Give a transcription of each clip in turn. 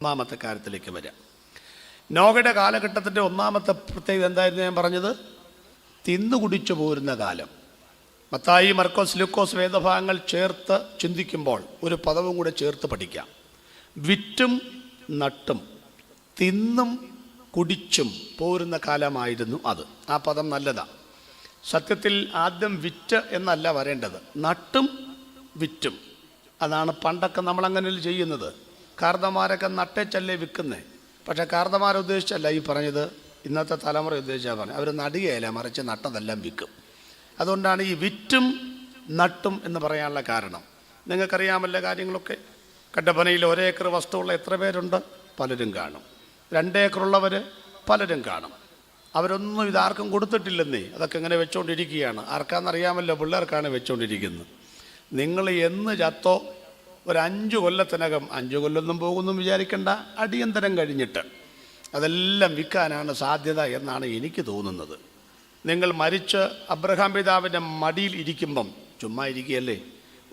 ഒന്നാമത്തെ കാര്യത്തിലേക്ക് വരാം. നോഹയുടെ കാലഘട്ടത്തിൻ്റെ ഒന്നാമത്തെ പ്രത്യേകത എന്തായിരുന്നു ഞാൻ പറഞ്ഞത്? തിന്നു കുടിച്ചു പോരുന്ന കാലം. മത്തായി, മർക്കോസ്, ലൂക്കോസ് വേദഭാഗങ്ങൾ ചേർത്ത് ചിന്തിക്കുമ്പോൾ ഒരു പദവും കൂടെ ചേർത്ത് പഠിക്കാം. വിറ്റും നട്ടും തിന്നും കുടിച്ചും പോരുന്ന കാലമായിരുന്നു അത്. ആ പദം നല്ലതാണ്. സത്യത്തിൽ ആദ്യം വിറ്റ് എന്നല്ല വരേണ്ടത്, നട്ടും വിറ്റും. അതാണ് പണ്ടൊക്കെ നമ്മളങ്ങനെ ചെയ്യുന്നത്. കാർന്നമാരൊക്കെ നട്ടേച്ചല്ലേ വിൽക്കുന്നത്. പക്ഷേ കാർന്നമാരെ ഉദ്ദേശിച്ചല്ല ഈ പറഞ്ഞത്, ഇന്നത്തെ തലമുറ ഉദ്ദേശിച്ചാൽ പറഞ്ഞു. അവർ നടുകയല്ല, മറിച്ച് നട്ടതെല്ലാം വിൽക്കും. അതുകൊണ്ടാണ് ഈ വിറ്റും നട്ടും എന്ന് പറയാനുള്ള കാരണം. നിങ്ങൾക്കറിയാമല്ല കാര്യങ്ങളൊക്കെ. കട്ടപ്പനയിൽ 1 ഏക്കർ വസ്തുവുള്ള എത്ര പേരുണ്ട്? പലരും കാണും. 2 ഏക്കറുള്ളവർ പലരും കാണും. അവരൊന്നും ഇതാർക്കും കൊടുത്തിട്ടില്ലെന്നേ. അതൊക്കെ ഇങ്ങനെ വെച്ചുകൊണ്ടിരിക്കുകയാണ്. ആർക്കാണെന്നറിയാമല്ലോ, പിള്ളേർക്കാണ് വെച്ചുകൊണ്ടിരിക്കുന്നത്. നിങ്ങൾ എന്ന് ചത്തോ ഒരു 5 കൊല്ലത്തിനകം, 5 കൊല്ലമൊന്നും പോകുന്നു വിചാരിക്കേണ്ട, അടിയന്തരം കഴിഞ്ഞിട്ട് അതെല്ലാം വിൽക്കാനാണ് സാധ്യത എന്നാണ് എനിക്ക് തോന്നുന്നത്. നിങ്ങൾ മരിച്ച് അബ്രഹാം പിതാവിൻ്റെ മടിയിൽ ഇരിക്കുമ്പം ചുമ്മാ ഇരിക്കുകയല്ലേ,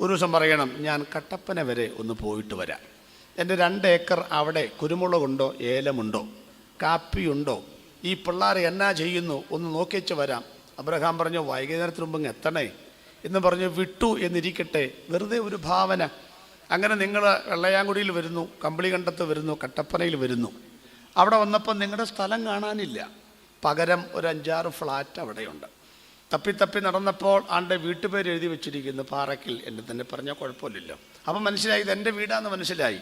ഒരു ദിവസം പറയണം, ഞാൻ കട്ടപ്പന വരെ ഒന്ന് പോയിട്ട് വരാം. എൻ്റെ 2 ഏക്കർ അവിടെ കുരുമുളകുണ്ടോ, ഏലമുണ്ടോ, കാപ്പിയുണ്ടോ, ഈ പിള്ളേർ എന്നാ ചെയ്യുന്നു ഒന്ന് നോക്കിച്ച് വരാം. അബ്രഹാം പറഞ്ഞു, വൈകുന്നേരത്തിന് മുമ്പ് എത്തണേ എന്ന് പറഞ്ഞു വിട്ടു എന്നിരിക്കട്ടെ. വെറുതെ ഒരു ഭാവന. അങ്ങനെ നിങ്ങൾ വെള്ളയാങ്കുടിയിൽ വരുന്നു, കമ്പിളികണ്ടത്ത് വരുന്നു, കട്ടപ്പനയിൽ വരുന്നു. അവിടെ വന്നപ്പോൾ നിങ്ങളുടെ സ്ഥലം കാണാനില്ല. പകരം ഒരു 5-6 ഫ്ലാറ്റ് അവിടെയുണ്ട്. തപ്പി നടന്നപ്പോൾ ആണ്ട് വീട്ടുപേര് എഴുതി വെച്ചിരിക്കുന്നു, പാറയ്ക്കൽ. എന്നെ തന്നെ പറഞ്ഞാൽ കുഴപ്പമില്ലല്ലോ. അപ്പം മനസ്സിലായി ഇതെൻ്റെ വീടാണെന്ന് മനസ്സിലായി.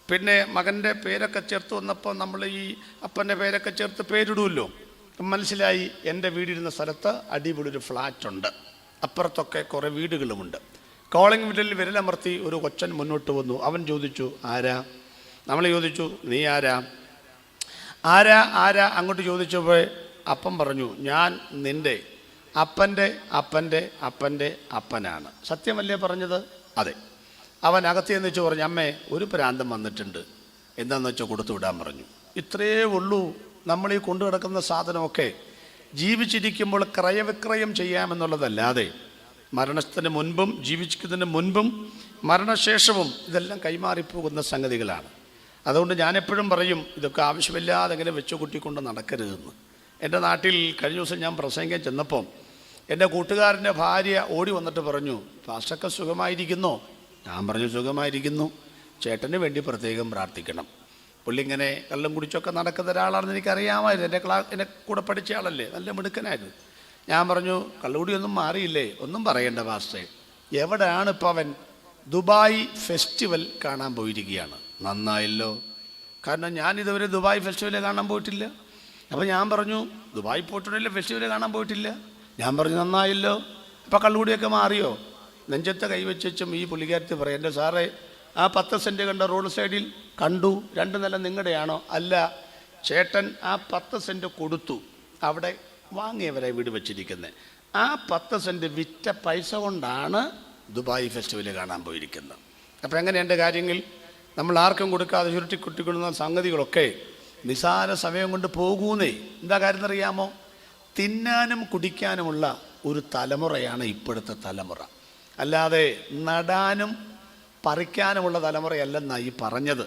പിന്നെ മകൻ്റെ പേരൊക്കെ ചേർത്ത് വന്നപ്പോൾ നമ്മൾ ഈ അപ്പൻ്റെ പേരൊക്കെ ചേർത്ത് പേരിടുമല്ലോ. മനസ്സിലായി എൻ്റെ വീടിരുന്ന സ്ഥലത്ത് അടിപൊളി ഒരു ഫ്ലാറ്റുണ്ട്. അപ്പുറത്തൊക്കെ കുറേ വീടുകളുമുണ്ട്. കോളിംഗ് ബെല്ലിൽ വിരലമർത്തി ഒരു കൊച്ചൻ മുന്നോട്ട് വന്നു. അവൻ ചോദിച്ചു, ആരാ? നമ്മൾ ചോദിച്ചു, നീ ആരാ? ആരാ അങ്ങോട്ട് ചോദിച്ചപ്പോൾ അപ്പൻ പറഞ്ഞു, ഞാൻ നിൻ്റെ അപ്പൻ്റെ അപ്പൻ്റെ അപ്പൻ്റെ അപ്പനാണ്. സത്യമല്ലേ പറഞ്ഞത്? അതെ. അവൻ അകത്ത് വെച്ച് പറഞ്ഞു, അമ്മേ ഒരു പ്രാന്തം വന്നിട്ടുണ്ട്, എന്താണെന്ന് വെച്ചാൽ കൊടുത്തു വിടാൻ പറഞ്ഞു. ഇത്രയേ ഉള്ളൂ. നമ്മൾ ഈ കൊണ്ടു കിടക്കുന്ന സാധനമൊക്കെ ജീവിച്ചിരിക്കുമ്പോൾ ക്രയവിക്രയം ചെയ്യാമെന്നുള്ളതല്ലാതെ മരണത്തിന് മുൻപും ജീവിക്കുന്നതിന് മുൻപും മരണശേഷവും ഇതെല്ലാം കൈമാറിപ്പോകുന്ന സംഗതികളാണ്. അതുകൊണ്ട് ഞാനെപ്പോഴും പറയും, ഇതൊക്കെ ആവശ്യമില്ലാതെ എങ്ങനെ വെച്ചു കൂട്ടിക്കൊണ്ട് നടക്കരുതെന്ന്. എൻ്റെ നാട്ടിൽ കഴിഞ്ഞ ദിവസം ഞാൻ പ്രസംഗിക്കാൻ ചെന്നപ്പം എൻ്റെ കൂട്ടുകാരൻ്റെ ഭാര്യ ഓടി വന്നിട്ട് പറഞ്ഞു, പാസ്റ്റൊക്കെ സുഖമായിരിക്കുന്നോ? ഞാൻ പറഞ്ഞു, സുഖമായിരിക്കുന്നു, ചേട്ടന് വേണ്ടി പ്രത്യേകം പ്രാർത്ഥിക്കണം. പുള്ളി ഇങ്ങനെ കള്ളും കുടിച്ചൊക്കെ നടക്കുന്ന ഒരാളാണെന്ന് എനിക്കറിയാമായിരുന്നു. എന്നെ കൂടെ പഠിച്ച ആളല്ലേ, നല്ല മിടുക്കനായിരുന്നു. ഞാൻ പറഞ്ഞു, കള്ളുകൂടിയൊന്നും മാറിയില്ലേ? ഒന്നും പറയണ്ട പാസ്റ്റേ. എവിടെയാണ് ഇപ്പോൾ അവൻ? ദുബായ് ഫെസ്റ്റിവൽ കാണാൻ പോയിരിക്കുകയാണ്. നന്നായല്ലോ, കാരണം ഞാനിതുവരെ ദുബായ് ഫെസ്റ്റിവൽ കാണാൻ പോയിട്ടില്ല. അപ്പോൾ ഞാൻ പറഞ്ഞു, ദുബായ് പോയിട്ടുണ്ടല്ലോ, ഫെസ്റ്റിവൽ കാണാൻ പോയിട്ടില്ല. ഞാൻ പറഞ്ഞു, നന്നായല്ലോ, അപ്പോൾ കള്ളുകൂടിയൊക്കെ മാറിയോ? നെഞ്ചത്തെ കൈവച്ചും ഈ പുള്ളിക്കാരത്തി പറയും, എൻ്റെ സാറേ, ആ 10 സെൻറ്റ് കണ്ട റോഡ് സൈഡിൽ കണ്ടു, 2 നില നിങ്ങളുടെയാണോ? അല്ല, ചേട്ടൻ ആ 10 സെൻറ്റ് കൊടുത്തു, അവിടെ വാങ്ങിയവരെ വീട് വെച്ചിരിക്കുന്നത്. ആ 10 സെൻറ്റ് വിറ്റ പൈസ കൊണ്ടാണ് ദുബായ് ഫെസ്റ്റിവൽ കാണാൻ പോയിരിക്കുന്നത്. അപ്പോൾ എങ്ങനെയുണ്ട് കാര്യങ്ങൾ? നമ്മൾ ആർക്കും കൊടുക്കാതെ ചുരുട്ടിക്കുട്ടിക്കൊള്ളുന്ന സംഗതികളൊക്കെ നിസാര സമയം കൊണ്ട് പോകൂന്നേ. എന്താ കാര്യം എന്നറിയാമോ? തിന്നാനും കുടിക്കാനുമുള്ള ഒരു തലമുറയാണ് ഇപ്പോഴത്തെ തലമുറ. അല്ലാതെ നടാനും പറിക്കാനുമുള്ള തലമുറയല്ലെന്നാണ് ഈ പറഞ്ഞത്.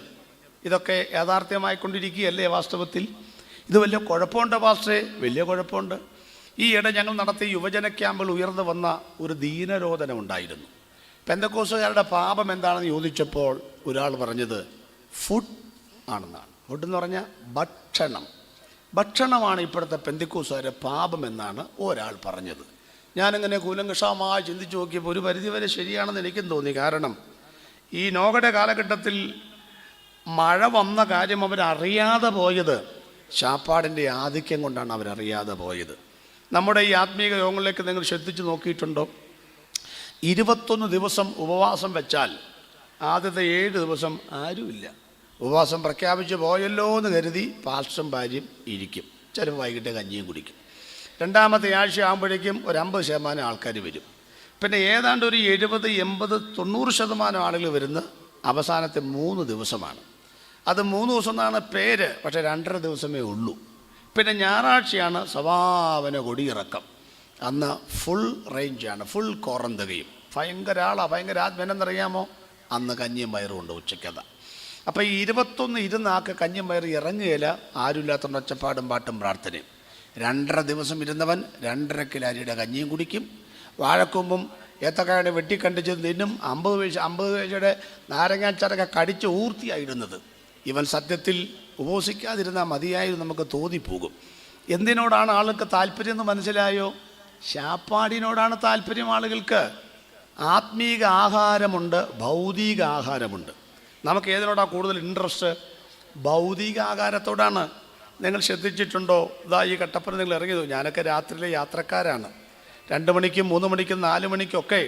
ഇതൊക്കെ യാഥാർത്ഥ്യമായിക്കൊണ്ടിരിക്കുകയല്ലേ വാസ്തവത്തിൽ? ഇത് വലിയ കുഴപ്പമുണ്ട് പാസ്റ്റേ, വലിയ കുഴപ്പമുണ്ട്. ഈ ഇട ഞങ്ങൾ നടത്തിയ യുവജന ക്യാമ്പിൽ ഉയർന്നു വന്ന ഒരു ദീനരോധനം ഉണ്ടായിരുന്നു. പെന്തക്കോസ്തുകാരുടെ പാപം എന്താണെന്ന് ചോദിച്ചപ്പോൾ ഒരാൾ പറഞ്ഞത് ഫുഡ് ആണെന്നാണ്. ഫുഡ് എന്ന് പറഞ്ഞാൽ ഭക്ഷണമാണ് ഇപ്പോഴത്തെ പെന്തക്കോസ്തുകാരുടെ പാപം എന്നാണ് ഒരാൾ പറഞ്ഞത്. ഞാനിങ്ങനെ കൂലങ്കഷമായി ചിന്തിച്ച് നോക്കിയപ്പോൾ ഒരു പരിധിവരെ ശരിയാണെന്ന് എനിക്കും തോന്നി. കാരണം ഈ നോഹയുടെ കാലഘട്ടത്തിൽ മഴ വന്ന കാര്യം അവരറിയാതെ പോയത് ശാപ്പാടിൻ്റെ ആധിക്യം കൊണ്ടാണ് അവരറിയാതെ പോയത്. നമ്മുടെ ഈ ആത്മീയ യോഗങ്ങളിലേക്ക് നിങ്ങൾ ശ്രദ്ധിച്ച് നോക്കിയിട്ടുണ്ടോ? 21 ദിവസം ഉപവാസം വെച്ചാൽ ആദ്യത്തെ 7 ദിവസം ആരുമില്ല. ഉപവാസം പ്രഖ്യാപിച്ച് പോയല്ലോ എന്ന് കരുതി പാസ്റ്ററും ഭാര്യയും ഇരിക്കും. ചിലപ്പോൾ വൈകിട്ട് കഞ്ഞിയും കുടിക്കും. 2ാമത്തെ ആഴ്ച ആകുമ്പോഴേക്കും ഒരു 50% ആൾക്കാർ വരും. പിന്നെ ഏതാണ്ട് ഒരു 70, 80, 90% ആളുകൾ വരുന്ന അവസാനത്തെ 3 ദിവസമാണ്. അത് 3 ദിവസം എന്നാണ് പേര്, പക്ഷേ 2.5 ദിവസമേ ഉള്ളൂ. പിന്നെ ഞായറാഴ്ചയാണ് സമാപന കൊടിയിറക്കം. അന്ന് ഫുൾ റേഞ്ചാണ്, ഫുൾ കോറന്തകയും. ഭയങ്കര ആളാണ്, ഭയങ്കര ആത്മനെന്നറിയാമോ? അന്ന് കഞ്ഞിയും പയറും ഉണ്ട് ഉച്ചയ്ക്കത. അപ്പോൾ ഈ 21 ഇരുന്നാക്ക് കഞ്ഞും വയറ് ഇറങ്ങുകയില്ല, ആരുമില്ലാത്തതുകൊണ്ട് ഒച്ചപ്പാടും പാട്ടും പ്രാർത്ഥനയും. 2.5 ദിവസം ഇരുന്നവൻ 2.5 കിലോ അരിയുടെ കഞ്ഞിയും കുടിക്കും. വാഴക്കൊമ്പും ഏത്തക്കായുടെ വെട്ടിക്കണ്ടിച്ച് തിന്നും. 50 പൈസയുടെ നാരങ്ങാച്ചാറൊക്കെ കടിച്ച് ഊർത്തിയായിരുന്നത്. ഇവൻ സത്യത്തിൽ ഉപവസിക്കാതിരുന്നാൽ മതിയായിരുന്നു നമുക്ക് തോന്നിപ്പോകും. എന്തിനോടാണ് ആൾക്ക് താല്പര്യം എന്ന് മനസ്സിലായോ? ശാപ്പാടിനോടാണ് താല്പര്യം ആളുകൾക്ക്. ആത്മീക ആഹാരമുണ്ട്, ഭൗതിക ആഹാരമുണ്ട്. നമുക്ക് ഏതിനോടാണ് കൂടുതൽ ഇൻട്രസ്റ്റ്? ഭൗതിക ആഹാരത്തോടാണ്. നിങ്ങൾ ശ്രദ്ധിച്ചിട്ടുണ്ടോ? ഇതാ ഈ കട്ടപ്പന നിങ്ങൾ ഇറങ്ങിയത്, ഞാനൊക്കെ രാത്രിയിലെ യാത്രക്കാരാണ്. 2 മണിക്കും 3 മണിക്കും 4 മണിക്കൊക്കെ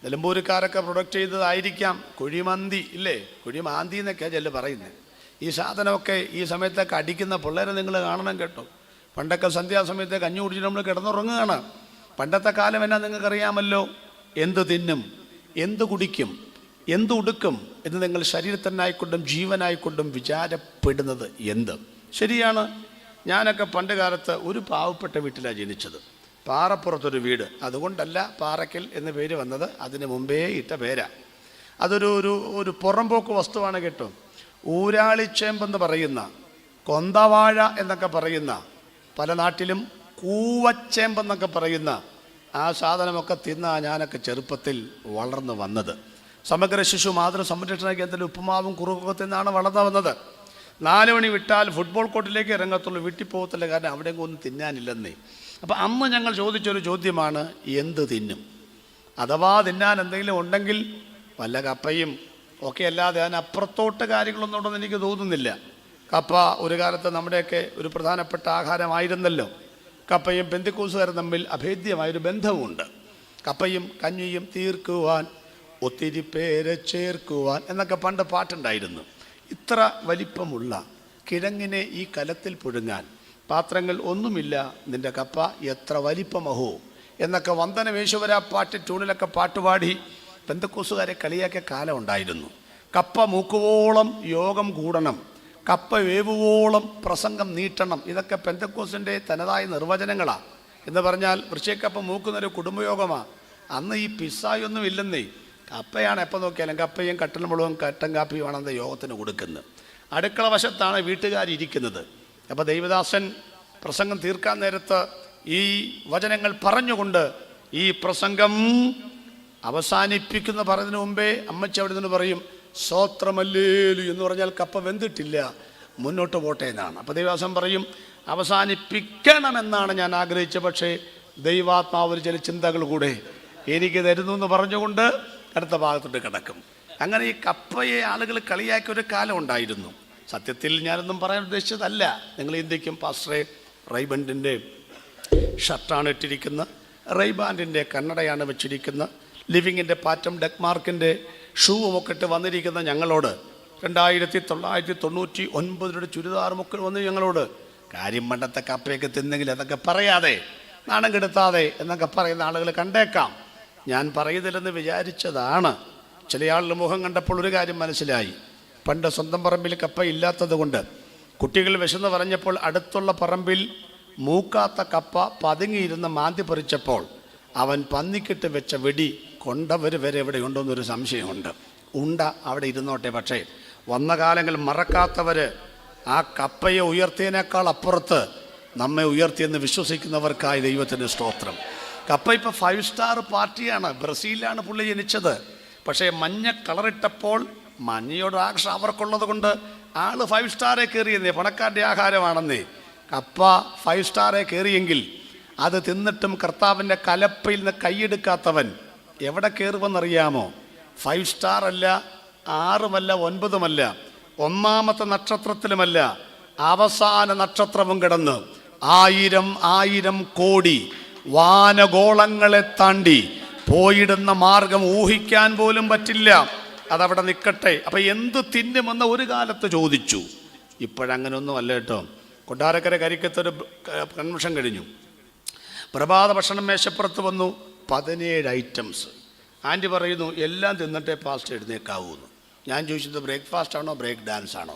നിലമ്പൂരുകാരൊക്കെ പ്രൊഡക്റ്റ് ചെയ്തതായിരിക്കാം കുഴിമന്തി, ഇല്ലേ? കുഴിമാന്തി എന്നൊക്കെയാണ് ചെല്ല് പറയുന്നത്. ഈ സാധനമൊക്കെ ഈ സമയത്തൊക്കെ അടിക്കുന്ന പിള്ളേരെ നിങ്ങൾ കാണണം കേട്ടോ. പണ്ടൊക്കെ സന്ധ്യാസമയത്ത് കഞ്ഞി കുടിച്ചിട്ട് നമ്മൾ കിടന്നുറങ്ങുകയാണ്. പണ്ടത്തെ കാലം എന്നാ നിങ്ങൾക്കറിയാമല്ലോ. എന്ത് തിന്നും, എന്ത് കുടിക്കും, എന്ത് ഉടുക്കും എന്ന് നിങ്ങൾ ശരീരത്തിനായിക്കൊണ്ടും ജീവനായിക്കൊണ്ടും വിചാരപ്പെടുന്നത് എന്ത്? ശരിയാണ്. ഞാനൊക്കെ പണ്ട് കാലത്ത് ഒരു പാവപ്പെട്ട വീട്ടിലാണ് ജനിച്ചത്. പാറപ്പുറത്തൊരു വീട്. അതുകൊണ്ടല്ല പാറയ്ക്കൽ എന്ന് പേര് വന്നത്, അതിന് മുമ്പേ ഇട്ട പേരാ. അതൊരു ഒരു പുറംപോക്ക് വസ്തുവാണ് കേട്ടോ. ഊരാളിച്ചേമ്പെന്ന് പറയുന്ന, കൊന്തവാഴ എന്നൊക്കെ പറയുന്ന, പല നാട്ടിലും കൂവച്ചേമ്പെന്നൊക്കെ പറയുന്ന ആ സാധനമൊക്കെ തിന്നാ ഞാനൊക്കെ ചെറുപ്പത്തിൽ വളർന്നു വന്നത്. സമഗ്ര ശിശു മാതൃ സംരക്ഷണ കേന്ദ്രത്തിൽ ഉപ്പുമാവും കുറുക്കൊക്കെ തിന്നാണ് വളർന്നു വന്നത്. 4 മണി വിട്ടാൽ ഫുട്ബോൾ കോർട്ടിലേക്ക് ഇറങ്ങത്തുള്ളൂ, വീട്ടിൽ പോകത്തില്ല. കാരണം അവിടെ ഒന്നും തിന്നാനില്ലെന്നേ. അപ്പം അന്ന് ഞങ്ങൾ ചോദിച്ചൊരു ചോദ്യമാണ്, എന്ത് തിന്നും? അഥവാ തിന്നാൻ എന്തെങ്കിലും ഉണ്ടെങ്കിൽ വല്ല കപ്പയും ഒക്കെ അല്ലാതെ അതിനപ്പുറത്തോട്ട് കാര്യങ്ങളൊന്നും ഉണ്ടെന്ന് എനിക്ക് തോന്നുന്നില്ല. കപ്പ ഒരു കാലത്ത് നമ്മുടെയൊക്കെ ഒരു പ്രധാനപ്പെട്ട ആഹാരമായിരുന്നല്ലോ. കപ്പയും പെന്തിക്കോസുകാരും തമ്മിൽ അഭേദ്യമായൊരു ബന്ധവുമുണ്ട്. കപ്പയും കഞ്ഞിയും തീർക്കുവാൻ ഒത്തിരി പേരെ ചേർക്കുവാൻ എന്നൊക്കെ പണ്ട് പാട്ടുണ്ടായിരുന്നു. ഇത്ര വലിപ്പമുള്ള കിഴങ്ങിനെ ഈ കലത്തിൽ പുഴുങ്ങാൻ പാത്രങ്ങൾ ഒന്നുമില്ല, നിന്റെ കപ്പ എത്ര വലിപ്പമഹോ എന്നൊക്കെ വന്ദനമേശ്വര പാട്ട് ട്യൂണിലൊക്കെ പാട്ടുപാടി പെന്തക്കോസുകാരെ കളിയാക്കിയ കാലം ഉണ്ടായിരുന്നു. കപ്പ മൂക്കുവോളം യോഗം കൂടണം, കപ്പ വേവുവോളം പ്രസംഗം നീട്ടണം. ഇതൊക്കെ പെന്തക്കോസിൻ്റെ തനതായ നിർവചനങ്ങളാണ്. എന്ന് പറഞ്ഞാൽ വൃശ്ചികക്കപ്പ മൂക്കുന്നൊരു കുടുംബയോഗമാണ്. അന്ന് ഈ പിസ്സായൊന്നും ഇല്ലെന്നേ. കപ്പയാണ് എപ്പോൾ നോക്കിയാലും കപ്പയും കട്ടൻ മുളകും കട്ടൻ കാപ്പിയുമാണ് അന്ന് യോഗത്തിന് കൊടുക്കുന്നത്. അടുക്കള വശത്താണ് വീട്ടുകാരിയ്ക്കുന്നത്. അപ്പോൾ ദൈവദാസൻ പ്രസംഗം തീർക്കാൻ നേരത്ത് ഈ വചനങ്ങൾ പറഞ്ഞുകൊണ്ട് ഈ പ്രസംഗം അവസാനിപ്പിക്കുന്ന പറയുന്നതിന് മുമ്പേ അമ്മച്ചി അവിടെ നിന്ന് പറയും, സ്തോത്രമല്ലേലു എന്ന് പറഞ്ഞാൽ കപ്പ വെന്തിട്ടില്ല, മുന്നോട്ട് പോട്ടെ എന്നാണ്. അപ്പോൾ ദൈവദാസൻ പറയും, അവസാനിപ്പിക്കണമെന്നാണ് ഞാൻ ആഗ്രഹിച്ചത്, പക്ഷേ ദൈവാത്മാവ് ചില ചിന്തകൾ കൂടെ എനിക്ക് തരുന്നു എന്ന് പറഞ്ഞുകൊണ്ട് അടുത്ത ഭാഗത്തോട്ട് കിടക്കും. അങ്ങനെ ഈ കപ്പയെ ആളുകൾ കളിയാക്കിയ ഒരു കാലം ഉണ്ടായിരുന്നു. സത്യത്തിൽ ഞാനൊന്നും പറയാൻ ഉദ്ദേശിച്ചതല്ല. നിങ്ങൾ ഇന്ത്യക്കും പാസ്റ്ററെ റൈബൻഡിൻ്റെ ഷർട്ടാണ് ഇട്ടിരിക്കുന്നത്, റൈബാൻഡിൻ്റെ കണ്ണടയാണ് വെച്ചിരിക്കുന്നത്, ലിവിങ്ങിൻ്റെ പാറ്റം ഡെക്മാർക്കിൻ്റെ ഷൂവുമൊക്കെ ഇട്ട് വന്നിരിക്കുന്ന ഞങ്ങളോട് 1999 ചുരിദാറുമൊക്കെ വന്ന് ഞങ്ങളോട് കാര്യം പണ്ടത്തെ കപ്പയൊക്കെ തിന്നെങ്കിൽ അതൊക്കെ പറയാതെ നാണം കെടുത്താതെ എന്നൊക്കെ പറയുന്ന ആളുകൾ കണ്ടേക്കാം. ഞാൻ പറയുന്നില്ലെന്ന് വിചാരിച്ചതാണ്. ചില ആളുടെ മുഖം കണ്ടപ്പോൾ ഒരു കാര്യം മനസ്സിലായി. പണ്ട് സ്വന്തം പറമ്പിൽ കപ്പ ഇല്ലാത്തത് കൊണ്ട് കുട്ടികൾ വിശന്ന് പറഞ്ഞപ്പോൾ അടുത്തുള്ള പറമ്പിൽ മൂക്കാത്ത കപ്പ പതുങ്ങിയിരുന്ന് മാന്തി പറിച്ചപ്പോൾ അവൻ പന്നിക്കിട്ട് വെച്ച വെടി കൊണ്ടവർ വരെ എവിടെ ഉണ്ടോയെന്നൊരു സംശയമുണ്ട്. ഉണ്ട അവിടെ ഇരുന്നോട്ടെ, പക്ഷേ വന്ന കാലങ്ങൾ മറക്കാത്തവർ ആ കപ്പയെ ഉയർത്തിയതിനേക്കാൾ അപ്പുറത്ത് നമ്മെ ഉയർത്തിയെന്ന് വിശ്വസിക്കുന്നവർക്കായി ദൈവത്തിന് സ്തോത്രം. കപ്പ ഇപ്പോൾ 5 സ്റ്റാർ പാർട്ടിയാണ്. ബ്രസീലിലാണ് പുള്ളി ജനിച്ചത്. പക്ഷേ മഞ്ഞ കളറിട്ടപ്പോൾ മഞ്ഞയോട് ആകർഷ അവർക്കുള്ളത് കൊണ്ട് ആള് 5 സ്റ്റാറെ കയറിയെന്നേ, പണക്കാരുടെ ആഹാരമാണെന്നേ. കപ്പ 5 സ്റ്റാറെ കയറിയെങ്കിൽ അത് തിന്നിട്ടും കർത്താവിൻ്റെ കലപ്പയിൽ നിന്ന് കൈയെടുക്കാത്തവൻ എവിടെ കയറുമെന്നറിയാമോ? 5 സ്റ്റാർ അല്ല, 6ഉമല്ല, 9ഉമല്ല, 1ാമത്തെ നക്ഷത്രത്തിലുമല്ല, അവസാന നക്ഷത്രവും കിടന്ന് 1000 കോടി വാനഗോളങ്ങളെ താണ്ടി പോയിടുന്ന മാർഗം ഊഹിക്കാൻ പോലും പറ്റില്ല. അതവിടെ നിൽക്കട്ടെ. അപ്പം എന്ത് തിന്നുമെന്ന് ഒരു കാലത്ത് ചോദിച്ചു. ഇപ്പോഴങ്ങനൊന്നും അല്ല കേട്ടോ. കൊട്ടാരക്കര കരിക്കത്തൊരു കൺവെൻഷൻ കഴിഞ്ഞു. പ്രഭാത ഭക്ഷണം മേശപ്പുറത്ത് വന്നു, 17 ഐറ്റംസ്. ആൻറ്റി പറയുന്നു എല്ലാം തിന്നിട്ടേ പാസ്റ്റ് എഴുന്നേക്കാവൂന്ന്. ഞാൻ ചോദിച്ചത് ബ്രേക്ക്ഫാസ്റ്റ് ആണോ ബ്രേക്ക് ഡാൻസ് ആണോ?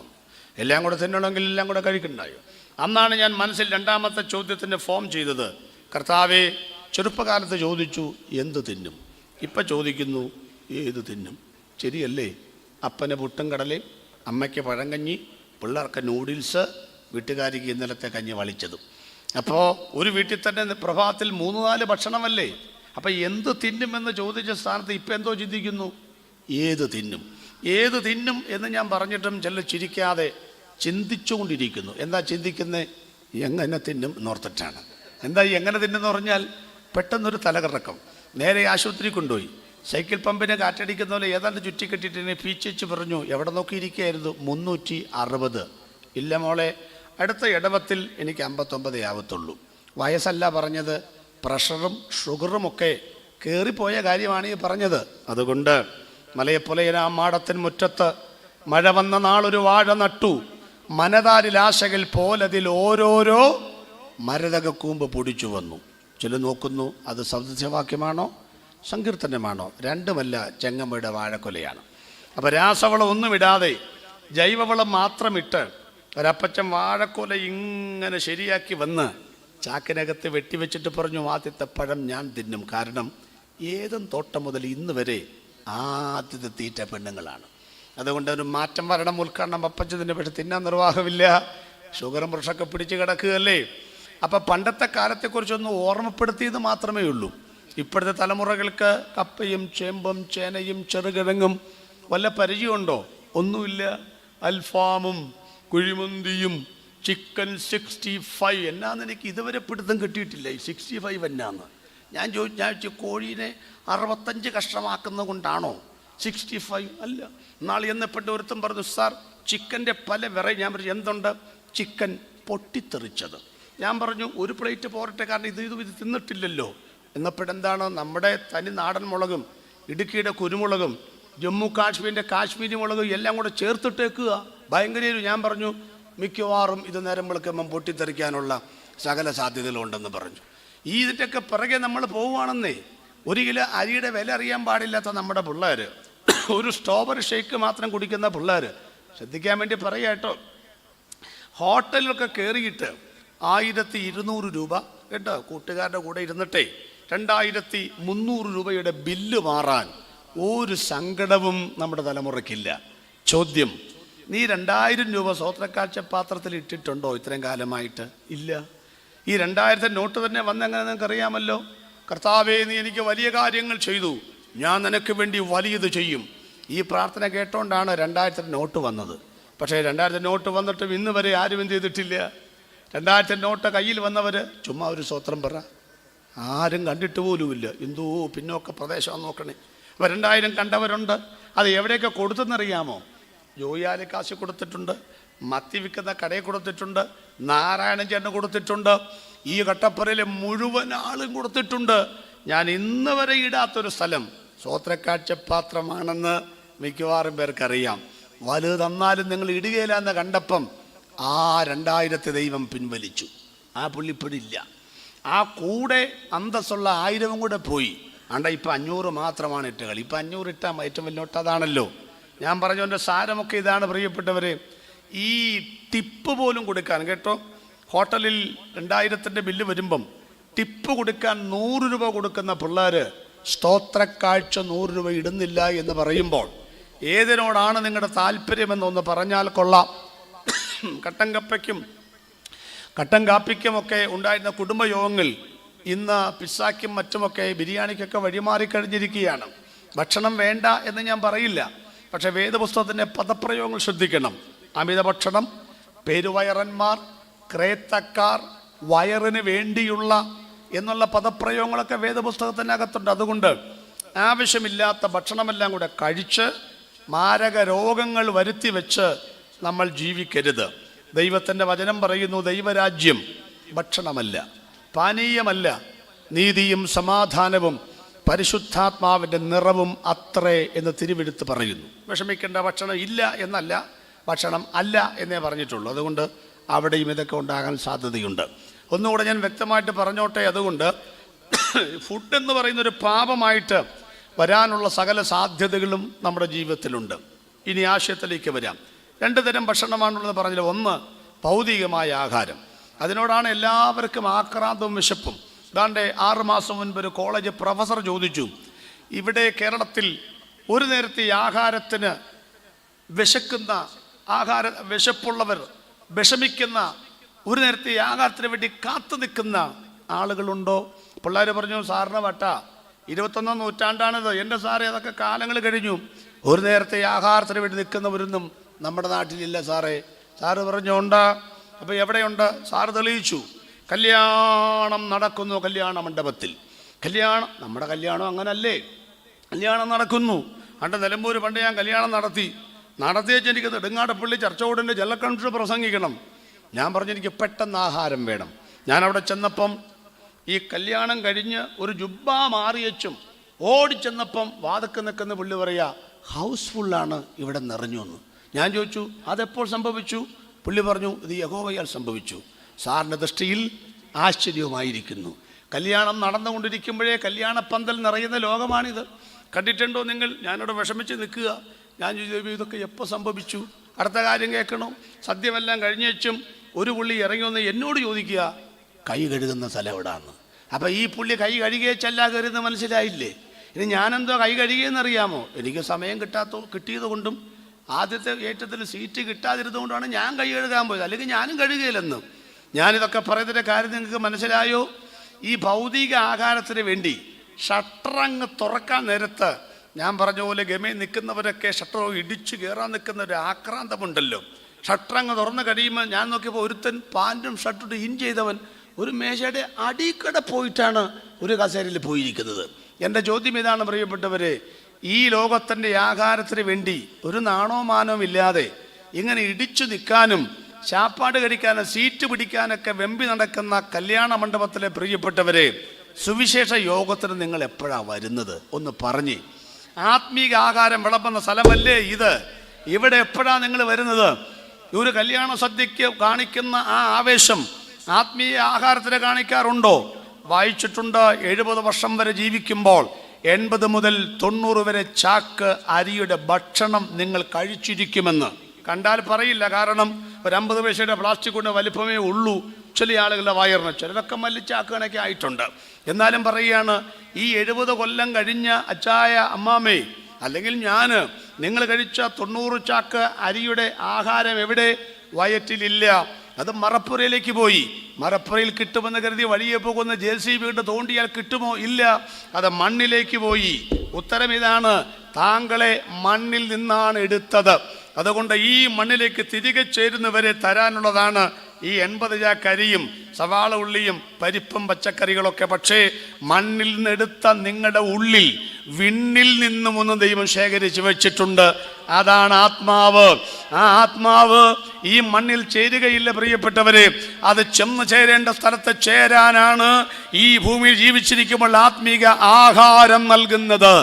എല്ലാം കൂടെ തിന്നണമെങ്കിൽ എല്ലാം കൂടെ കഴിക്കണ്ടായോ? അന്നാണ് ഞാൻ മനസ്സിൽ 2ാമത്തെ ചോദ്യത്തിൻ്റെ ഫോം ചെയ്തത്. കർത്താവേ, ചെറുപ്പകാലത്ത് ചോദിച്ചു എന്ത് തിന്നും, ഇപ്പം ചോദിക്കുന്നു ഏത് തിന്നും. ശരിയല്ലേ? അപ്പന് പുട്ടും കടലയും അമ്മയ്ക്ക് പഴങ്കഞ്ഞി, പിള്ളേർക്ക് നൂഡിൽസ്, വീട്ടുകാരിക്ക് ഇന്നലത്തെ കഞ്ഞി വളിച്ചതും. അപ്പോൾ ഒരു വീട്ടിൽ തന്നെ പ്രഭാതത്തിൽ 3-4 ഭക്ഷണമല്ലേ? അപ്പം എന്ത് തിന്നുമെന്ന് ചോദിച്ച സ്ഥാനത്ത് ഇപ്പം എന്തോ ചിന്തിക്കുന്നു? ഏത് തിന്നും എന്ന് ഞാൻ പറഞ്ഞിട്ടും ചില ചിരിക്കാതെ ചിന്തിച്ചുകൊണ്ടിരിക്കുന്നു. എന്താ ചിന്തിക്കുന്നത്? എങ്ങനെ തിന്നും എന്നോർത്തിട്ടാണ്. എന്താ ഈ എങ്ങനെ തിന്നെന്ന് പറഞ്ഞാൽ പെട്ടെന്നൊരു തലകറക്കം. നേരെ ആശുപത്രി കൊണ്ടുപോയി. സൈക്കിൾ പമ്പിനെ കാറ്റടിക്കുന്ന പോലെ ഏതാണ്ട് ചുറ്റിക്കെട്ടിട്ട് പീച്ചിച്ച് പറഞ്ഞു, എവിടെ നോക്കിയിരിക്കുകയായിരുന്നു? 360. ഇല്ല മോളെ, അടുത്ത ഇടവത്തിൽ എനിക്ക് 59 ആവത്തുള്ളൂ. വയസ്സല്ല പറഞ്ഞത്, പ്രഷറും ഷുഗറുമൊക്കെ കയറിപ്പോയ കാര്യമാണ് ഈ പറഞ്ഞത്. അതുകൊണ്ട് മലയെപ്പൊലയനാം മാടത്തിൻ മുറ്റത്ത് മഴ വന്ന നാളൊരു വാഴ നട്ടു, മനതാരിൽ ആശകൾ പോലതിൽ ഓരോരോ മരതകക്കൂമ്പ് പൊടിച്ചു വന്നു. ചില നോക്കുന്നു അത് സദൃശവാക്യമാണോ സങ്കീർത്തനമാണോ? രണ്ടുമല്ല, ചെങ്ങമ്മയുടെ വാഴക്കൊലയാണ്. അപ്പോൾ രാസവളം ഒന്നും ഇടാതെ ജൈവവളം മാത്രം ഇട്ട് ഒരപ്പച്ചൻ വാഴക്കൊല ഇങ്ങനെ ശരിയാക്കി വന്ന് ചാക്കിനകത്ത് വെട്ടിവെച്ചിട്ട് പറഞ്ഞു, ആദ്യത്തെ പഴം ഞാൻ തിന്നും. കാരണം ഏതും തോട്ടം മുതൽ ഇന്ന് വരെ ആദ്യത്തെ തീറ്റ പെണ്ണുങ്ങളാണ്. അതുകൊണ്ട് ഒരു മാറ്റം വരണം. ഉദ്ഘാടനം അപ്പച്ചതിൻ്റെ പക്ഷെ തിന്നാൻ നിർവാഹമില്ല, ഷുഗറും പ്രഷറൊക്കെ പിടിച്ച് കിടക്കുകയല്ലേ. അപ്പം പണ്ടത്തെ കാലത്തെക്കുറിച്ചൊന്ന് ഓർമ്മപ്പെടുത്തിയത് മാത്രമേ ഉള്ളൂ. ഇപ്പോഴത്തെ തലമുറകൾക്ക് കപ്പയും ചേമ്പും ചേനയും ചെറുകിഴങ്ങും വല്ല പരിചയമുണ്ടോ? ഒന്നുമില്ല. അൽഫാമും കുഴിമന്തിയും ചിക്കൻ 65 എന്നാന്ന് എനിക്ക് ഇതുവരെ പിടുത്തം കിട്ടിയിട്ടില്ല. ഈ 65 എന്നാന്ന് ഞാൻ ചോദിച്ചു. കോഴീനെ 65 കഷ്ണമാക്കുന്നത് കൊണ്ടാണോ 65? അല്ല. നാളെ എന്നപ്പെട്ട ഒരുത്തം പറഞ്ഞു, സാർ ചിക്കൻ്റെ പല ഞാൻ പറഞ്ഞു, എന്തുണ്ട്? ചിക്കൻ പൊട്ടിത്തെറിച്ചത്. ഞാൻ പറഞ്ഞു, ഒരു പ്ലേറ്റ് പോരട്ടെ, കാരണം ഇത് തിന്നിട്ടില്ലല്ലോ. എന്നപ്പോഴെന്താണ്, നമ്മുടെ തനി നാടൻ മുളകും ഇടുക്കിയുടെ കുരുമുളകും ജമ്മു കാശ്മീരിൻ്റെ കാശ്മീരി മുളകും എല്ലാം കൂടെ ചേർത്തിട്ടേക്കുക. ഭയങ്കര. ഞാൻ പറഞ്ഞു, മിക്കവാറും ഇത് നേരം വിളിക്കുമ്പം പൊട്ടിത്തെറിക്കാനുള്ള സകല സാധ്യതകളുണ്ടെന്ന് പറഞ്ഞു. ഇതിൻ്റെയൊക്കെ പിറകെ നമ്മൾ പോവുകയാണെന്നേ. 1 കിലോ അരിയുടെ വില അറിയാൻ പാടില്ലാത്ത നമ്മുടെ പിള്ളേർ, ഒരു സ്ട്രോബെറി ഷേക്ക് മാത്രം കുടിക്കുന്ന പിള്ളേർ, ശ്രദ്ധിക്കാൻ വേണ്ടി പറയാം കേട്ടോ. ഹോട്ടലിലൊക്കെ കയറിയിട്ട് 1200 രൂപ കേട്ടോ, കൂട്ടുകാരുടെ കൂടെ ഇരുന്നിട്ടേ 2300 രൂപയുടെ ബില്ല് മാറാൻ ഒരു സങ്കടവും നമ്മുടെ തലമുറയ്ക്കില്ല. ചോദ്യം, നീ 2000 രൂപ സ്വോത്രക്കാഴ്ച പാത്രത്തിൽ ഇട്ടിട്ടുണ്ടോ ഇത്രയും കാലമായിട്ട്? ഇല്ല. ഈ 2000 നോട്ട് തന്നെ വന്നെങ്ങനെ നിനക്കറിയാമല്ലോ. കർത്താവേ, നീ എനിക്ക് വലിയ കാര്യങ്ങൾ ചെയ്തു, ഞാൻ നിനക്ക് വേണ്ടി വലിയത് ചെയ്യും. ഈ പ്രാർത്ഥന കേട്ടോണ്ടാണ് 2000 നോട്ട് വന്നത്. പക്ഷേ 2000 നോട്ട് വന്നിട്ടും ഇന്ന് വരെ ആരും എന്ത് ചെയ്തിട്ടില്ല. 2000 നോട്ട് കയ്യിൽ വന്നവർ ചുമ്മാ ഒരു സ്വോത്രം പറ, ആരും കണ്ടിട്ട് പോലുമില്ല. എന്തോ പിന്നോക്ക പ്രദേശം നോക്കണേ. അപ്പോൾ 2000 കണ്ടവരുണ്ട്. അത് എവിടെയൊക്കെ കൊടുത്തെന്നറിയാമോ? ജോയാലി കാശ് കൊടുത്തിട്ടുണ്ട്, മത്തി വിൽക്കുന്ന കടയിൽ കൊടുത്തിട്ടുണ്ട്, നാരായണൻ ചേട്ടന് കൊടുത്തിട്ടുണ്ട്, ഈ കട്ടപ്പുറയിലെ മുഴുവൻ ആളും കൊടുത്തിട്ടുണ്ട്. ഞാൻ ഇന്ന് വരെ ഇടാത്തൊരു സ്ഥലം സ്വോത്രക്കാഴ്ച പാത്രമാണെന്ന് മിക്കവാറും പേർക്കറിയാം. വലുത് തന്നാലും നിങ്ങൾ ഇടുകയില്ല എന്ന് കണ്ടപ്പം ആ 2000 ദൈവം പിൻവലിച്ചു. ആ പുള്ളിപ്പിടില്ല. ആ കൂടെ അന്തസ്സുള്ള 1000 കൂടെ പോയി. ഇപ്പം 500 മാത്രമാണ് ഇട്ടുകൾ. ഇപ്പം 500 ഇട്ടാൽ ഏറ്റവും വലിയ നോട്ട് അതാണല്ലോ. ഞാൻ പറഞ്ഞതിൻ്റെ സാരമൊക്കെ ഇതാണ് പ്രിയപ്പെട്ടവരെ. ഈ ടിപ്പ് പോലും കൊടുക്കാൻ കേട്ടോ, ഹോട്ടലിൽ 2000 ബില്ല് വരുമ്പം ടിപ്പ് കൊടുക്കാൻ 100 രൂപ കൊടുക്കുന്ന പിള്ളേർ സ്തോത്രക്കാഴ്ച 100 രൂപ ഇടുന്നില്ല എന്ന് പറയുമ്പോൾ ഏതിനോടാണ് നിങ്ങളുടെ താല്പര്യമെന്നൊന്ന് പറഞ്ഞാൽ കൊള്ളാം. കട്ടൻ കാപ്പിക്കുമൊക്കെ ഉണ്ടായിരുന്ന കുടുംബയോഗങ്ങൾ ഇന്ന് പിസ്സാക്കും മറ്റുമൊക്കെ ബിരിയാണിക്കൊക്കെ വഴിമാറിക്കഴിഞ്ഞിരിക്കുകയാണ്. ഭക്ഷണം വേണ്ട എന്ന് ഞാൻ പറയില്ല, പക്ഷേ വേദപുസ്തകത്തിൻ്റെ പദപ്രയോഗങ്ങൾ ശ്രദ്ധിക്കണം. അമിത ഭക്ഷണം, പെരുവയറന്മാർ, ക്രേത്തക്കാർ, വയറിന് വേണ്ടിയുള്ള എന്നുള്ള പദപ്രയോഗങ്ങളൊക്കെ വേദപുസ്തകത്തിനകത്തുണ്ട്. അതുകൊണ്ട് ആവശ്യമില്ലാത്ത ഭക്ഷണമെല്ലാം കൂടെ കഴിച്ച് മാരക രോഗങ്ങൾ വരുത്തി വെച്ച് നമ്മൾ ജീവിക്കരുത്. ദൈവത്തിൻ്റെ വചനം പറയുന്നു, ദൈവരാജ്യം ഭക്ഷണമല്ല, പാനീയമല്ല, നീതിയും സമാധാനവും പരിശുദ്ധാത്മാവിൻ്റെ നിറവും അത്രേ എന്ന് തിരുവെടുത്ത് പറയുന്നു. വിഷമിക്കേണ്ട, ഭക്ഷണം ഇല്ല എന്നല്ല, ഭക്ഷണം അല്ല എന്നേ പറഞ്ഞിട്ടുള്ളൂ. അതുകൊണ്ട് അവിടെയും ഇതൊക്കെ ഉണ്ടാകാൻ സാധ്യതയുണ്ട്. ഒന്നുകൂടെ ഞാൻ വ്യക്തമായിട്ട് പറഞ്ഞോട്ടെ. അതുകൊണ്ട് ഫുഡ് എന്ന് പറയുന്നൊരു പാപമായിട്ട് വരാനുള്ള സകല സാധ്യതകളും നമ്മുടെ ജീവിതത്തിലുണ്ട്. ഇനി ആശയത്തിലേക്ക് വരാം. 2 തരം ഭക്ഷണമാണുള്ളത് പറഞ്ഞില്ല. ഒന്ന് ഭൗതികമായ ആഹാരം. അതിനോടാണ് എല്ലാവർക്കും ആക്രാന്തവും വിശപ്പും. ഏതാണ്ട് 6 മാസം മുൻപ് ഒരു കോളേജ് പ്രൊഫസർ ചോദിച്ചു, ഇവിടെ കേരളത്തിൽ ഒരു നേരത്തെ ആഹാരത്തിന് വിശക്കുന്ന വിശപ്പുള്ളവർ, വിഷമിക്കുന്ന, ഒരു നേരത്തെ ആഹാരത്തിന് വേണ്ടി കാത്തു നിൽക്കുന്ന ആളുകളുണ്ടോ? പിള്ളേർ പറഞ്ഞു, സാറിന് വട്ട, 21-ാം നൂറ്റാണ്ടാണിത്. എൻ്റെ സാറേ, അതൊക്കെ കാലങ്ങൾ കഴിഞ്ഞു. ഒരു നേരത്തെ ആഹാരത്തിന് വേണ്ടി നിൽക്കുന്നവരൊന്നും നമ്മുടെ നാട്ടിലില്ല സാറേ. സാറ് പറഞ്ഞു, ഉണ്ടാ. അപ്പോൾ എവിടെയുണ്ട്? സാറ് തെളിയിച്ചു. കല്യാണം നടക്കുന്നു കല്യാണ മണ്ഡപത്തിൽ. കല്യാണം, നമ്മുടെ കല്യാണം അങ്ങനല്ലേ? കല്യാണം നടക്കുന്നു. പണ്ട് നിലമ്പൂർ പണ്ട് ഞാൻ കല്യാണം നടത്തിയേച്ച് എനിക്ക് നെടുങ്ങാടപ്പള്ളി ചർച്ചോടിൻ്റെ ജലക്കൺസ് പ്രസംഗിക്കണം. ഞാൻ പറഞ്ഞു, എനിക്ക് പെട്ടെന്ന് ആഹാരം വേണം. ഞാൻ അവിടെ ചെന്നപ്പം ഈ കല്യാണം കഴിഞ്ഞ് ഒരു ജുബ്ബ മാറിയച്ചും ഓടിച്ചെന്നപ്പം വാതക്ക് നിൽക്കുന്ന പുള്ളി പറയുക, ഹൗസ്ഫുള്ളാണ്, ഇവിടെ നിറഞ്ഞു എന്ന്. ഞാൻ ചോദിച്ചു, അതെപ്പോൾ സംഭവിച്ചു? പുള്ളി പറഞ്ഞു, ഇത് യഹോവയാൽ സംഭവിച്ചു. സാറിൻ്റെ ദൃഷ്ടിയിൽ ആശ്ചര്യവുമായിരിക്കുന്നു. കല്യാണം നടന്നുകൊണ്ടിരിക്കുമ്പോഴേ കല്യാണപ്പന്തൽ നിറയുന്ന ലോകമാണിത്. കണ്ടിട്ടുണ്ടോ നിങ്ങൾ? ഞാനിവിടെ വിഷമിച്ച് നിൽക്കുക. ഞാൻ ചോദിച്ചു, ഇതൊക്കെ എപ്പോൾ സംഭവിച്ചു? അടുത്ത കാര്യം കേൾക്കണോ? സദ്യമെല്ലാം കഴിഞ്ഞേച്ചും ഒരു പുള്ളി ഇറങ്ങി വന്ന് എന്നോട് ചോദിക്കുക, കൈ കഴുകുന്ന സ്ഥലം എവിടാന്ന്. അപ്പം ഈ പുള്ളി കൈ കഴുകിയേച്ചല്ല കയറുന്നത് മനസ്സിലായില്ലേ? ഇനി ഞാനെന്തോ കൈ കഴുകിയെന്നറിയാമോ? എനിക്ക് സമയം കിട്ടിയത് കൊണ്ടും ആദ്യത്തെ ഏറ്റത്തിൽ സീറ്റ് കിട്ടാതിരുന്നതുകൊണ്ടാണ് ഞാൻ കൈ കഴുകാൻ പോയത്. അല്ലെങ്കിൽ ഞാനും കഴുകുകയില്ലെന്ന്. ഞാനിതൊക്കെ പറയുന്നതിൻ്റെ കാര്യം നിങ്ങൾക്ക് മനസ്സിലായോ? ഈ ഭൗതിക ആഹാരത്തിന് വേണ്ടി ഷട്ടറങ്ങ് തുറക്കാൻ നേരത്ത് ഞാൻ പറഞ്ഞ പോലെ ഗമയിൽ നിൽക്കുന്നവരൊക്കെ ഷട്ടർ ഇടിച്ചു കയറാൻ നിൽക്കുന്ന ഒരു ആക്രാന്തമുണ്ടല്ലോ. ഷട്ടറങ്ങ് തുറന്ന് കഴിയുമ്പോൾ ഞാൻ നോക്കിയപ്പോൾ ഒരുത്തൻ പാൻറ്റും ഷർട്ടും ഇൻ ചെയ്തവൻ ഒരു മേശയുടെ അടിക്കടെ പോയിട്ടാണ് ഒരു കസേരയിൽ പോയിരിക്കുന്നത്. എൻ്റെ ചോദ്യം ഇതാണ് പ്രിയപ്പെട്ടവരെ, ഈ ലോകത്തിൻ്റെ ആഹാരത്തിന് വേണ്ടി ഒരു നാണോ മാനവും ഇല്ലാതെ ഇങ്ങനെ ഇടിച്ചു നിൽക്കാനും ശാപ്പാട് കഴിക്കാനും സീറ്റ് പിടിക്കാനൊക്കെ വെമ്പി നടക്കുന്ന കല്യാണ മണ്ഡപത്തിലെ പ്രിയപ്പെട്ടവരെ, സുവിശേഷ യോഗത്തിന് നിങ്ങൾ എപ്പോഴാണ് വരുന്നത്? ഒന്ന് പറഞ്ഞ്. ആത്മീക ആഹാരം വിളമ്പുന്ന സ്ഥലമല്ലേ ഇത്? ഇവിടെ എപ്പോഴാണ് നിങ്ങൾ വരുന്നത്? ഒരു കല്യാണ സദ്യക്ക് കാണിക്കുന്ന ആ ആവേശം ആത്മീയ ആഹാരത്തിന് കാണിക്കാറുണ്ടോ? വായിച്ചിട്ടുണ്ട്, 70 വർഷം വരെ ജീവിക്കുമ്പോൾ 80 മുതൽ 90 വരെ ചാക്ക് അരിയുടെ ഭക്ഷണം നിങ്ങൾ കഴിച്ചിരിക്കുമെന്ന്. കണ്ടാൽ പറയില്ല, കാരണം ഒരു 50 പൈസയുടെ പ്ലാസ്റ്റിക് കൊണ്ട് വലിപ്പമേ ഉള്ളൂ ചില ആളുകളുടെ വയറിന്. ചിലരൊക്കെ മല്ലിച്ചാക്ക് കണക്കെ ആയിട്ടുണ്ട്. എന്നാലും പറയുകയാണ്, ഈ 70 കൊല്ലം കഴിഞ്ഞ അച്ചായ അമ്മാമേ അല്ലെങ്കിൽ ഞാൻ, നിങ്ങൾ കഴിച്ച 90 ചാക്ക് അരിയുടെ ആഹാരം എവിടെ? വയറ്റിലില്ല. അത് മറപ്പുരയിലേക്ക് പോയി. മറപ്പുരയിൽ കിട്ടുമെന്ന് കരുതി വഴിയെ പോകുന്ന JCB കൊണ്ട് തോണ്ടിയാൽ കിട്ടുമോ? ഇല്ല, അത് മണ്ണിലേക്ക് പോയി. ഉത്തരം ഇതാണ്, താങ്കളെ മണ്ണിൽ നിന്നാണ് എടുത്തത്. അതുകൊണ്ട് ഈ മണ്ണിലേക്ക് തിരികെ ചേരുന്നവരെ തരാനുള്ളതാണ് ഈ 80 ചാക്ക് അരിയും സവാള ഉള്ളിയും പരിപ്പും പച്ചക്കറികളൊക്കെ. പക്ഷേ മണ്ണിൽ നിന്നെടുത്ത നിങ്ങളുടെ ഉള്ളിൽ വിണ്ണിൽ നിന്നും ഒന്ന് ദൈവം ശേഖരിച്ച് വെച്ചിട്ടുണ്ട്. അതാണ് ആത്മാവ്. ആ ആത്മാവ് ഈ മണ്ണിൽ ചേരുകയില്ല പ്രിയപ്പെട്ടവരെ. അത് ചെന്ന് ചേരേണ്ട സ്ഥലത്ത് ചേരാനാണ് ഈ ഭൂമിയിൽ ജീവിച്ചിരിക്കുമ്പോൾ ആത്മീക ആഹാരം നൽകുന്നത്.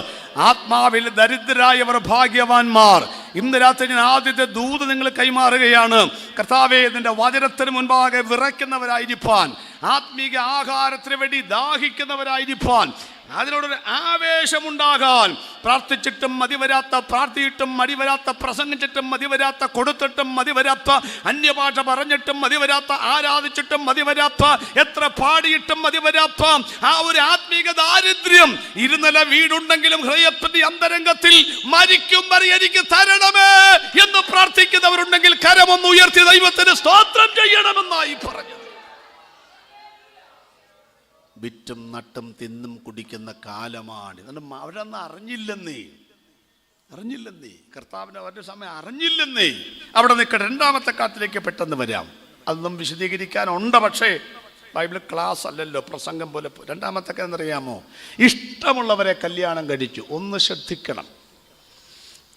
ആത്മാവിൽ ദരിദ്രരായവർ ഭാഗ്യവാന്മാർ. ഇന്ന് രാത്രി ഞാൻ ആദ്യത്തെ ദൂത് നിങ്ങൾ കൈമാറുകയാണ്. കർത്താവേ, നിന്റെ വചനത്തിന് മുൻപാകെ വിറയ്ക്കുന്നവരായിരിക്കാൻ, ആത്മീക ആഹാരത്തിന് വേണ്ടി ദാഹിക്കുന്നവരായിരിക്കാൻ, അതിനോടൊരു ആവേശമുണ്ടാകാൻ, പ്രാർത്ഥിച്ചിട്ടും മതിവരാത്ത, പ്രാർത്ഥിച്ചിട്ടും മതിവരാത്ത, പ്രസംഗിച്ചിട്ടും മതിവരാത്ത, കൊടുത്തിട്ടും മതിവരാത്ത, അന്യഭാഷ പറഞ്ഞിട്ടും മതിവരാത്ത, ആരാധിച്ചിട്ടും മതിവരാത്ത, എത്ര പാടിയിട്ടും മതിവരാത്ത ആ ഒരു ആത്മീക ദാരിദ്ര്യം. ഇരുനില വീടുണ്ടെങ്കിലും ഹൃദയത്തിന്റെ അന്തരംഗത്തിൽ മരിക്കും വരെ എനിക്ക് തരണമേ എന്ന് പ്രാർത്ഥിക്കുന്നവരുണ്ടെങ്കിൽ കരമൊന്ന് ഉയർത്തി ദൈവത്തിന് സ്തോത്രം ചെയ്യണമെന്നായി പറഞ്ഞത്. വിറ്റും നട്ടും തിന്നും കുടിക്കുന്ന കാലമാണ്. അവരൊന്നും അറിഞ്ഞില്ലെന്നേ. കർത്താവിന് അവരുടെ സമയം അറിഞ്ഞില്ലെന്നേ. അവിടെ നിൽക്കട്ടെ, രണ്ടാമത്തെ കാലത്തിലേക്ക് പെട്ടെന്ന് വരാം. അതൊന്നും വിശദീകരിക്കാനുണ്ട്, പക്ഷേ ബൈബിൾ ക്ലാസ് അല്ലല്ലോ, പ്രസംഗം പോലെ. രണ്ടാമത്തെ എന്നറിയാമോ? ഇഷ്ടമുള്ളവരെ കല്യാണം കഴിച്ചു. ഒന്ന് ശ്രദ്ധിക്കണം,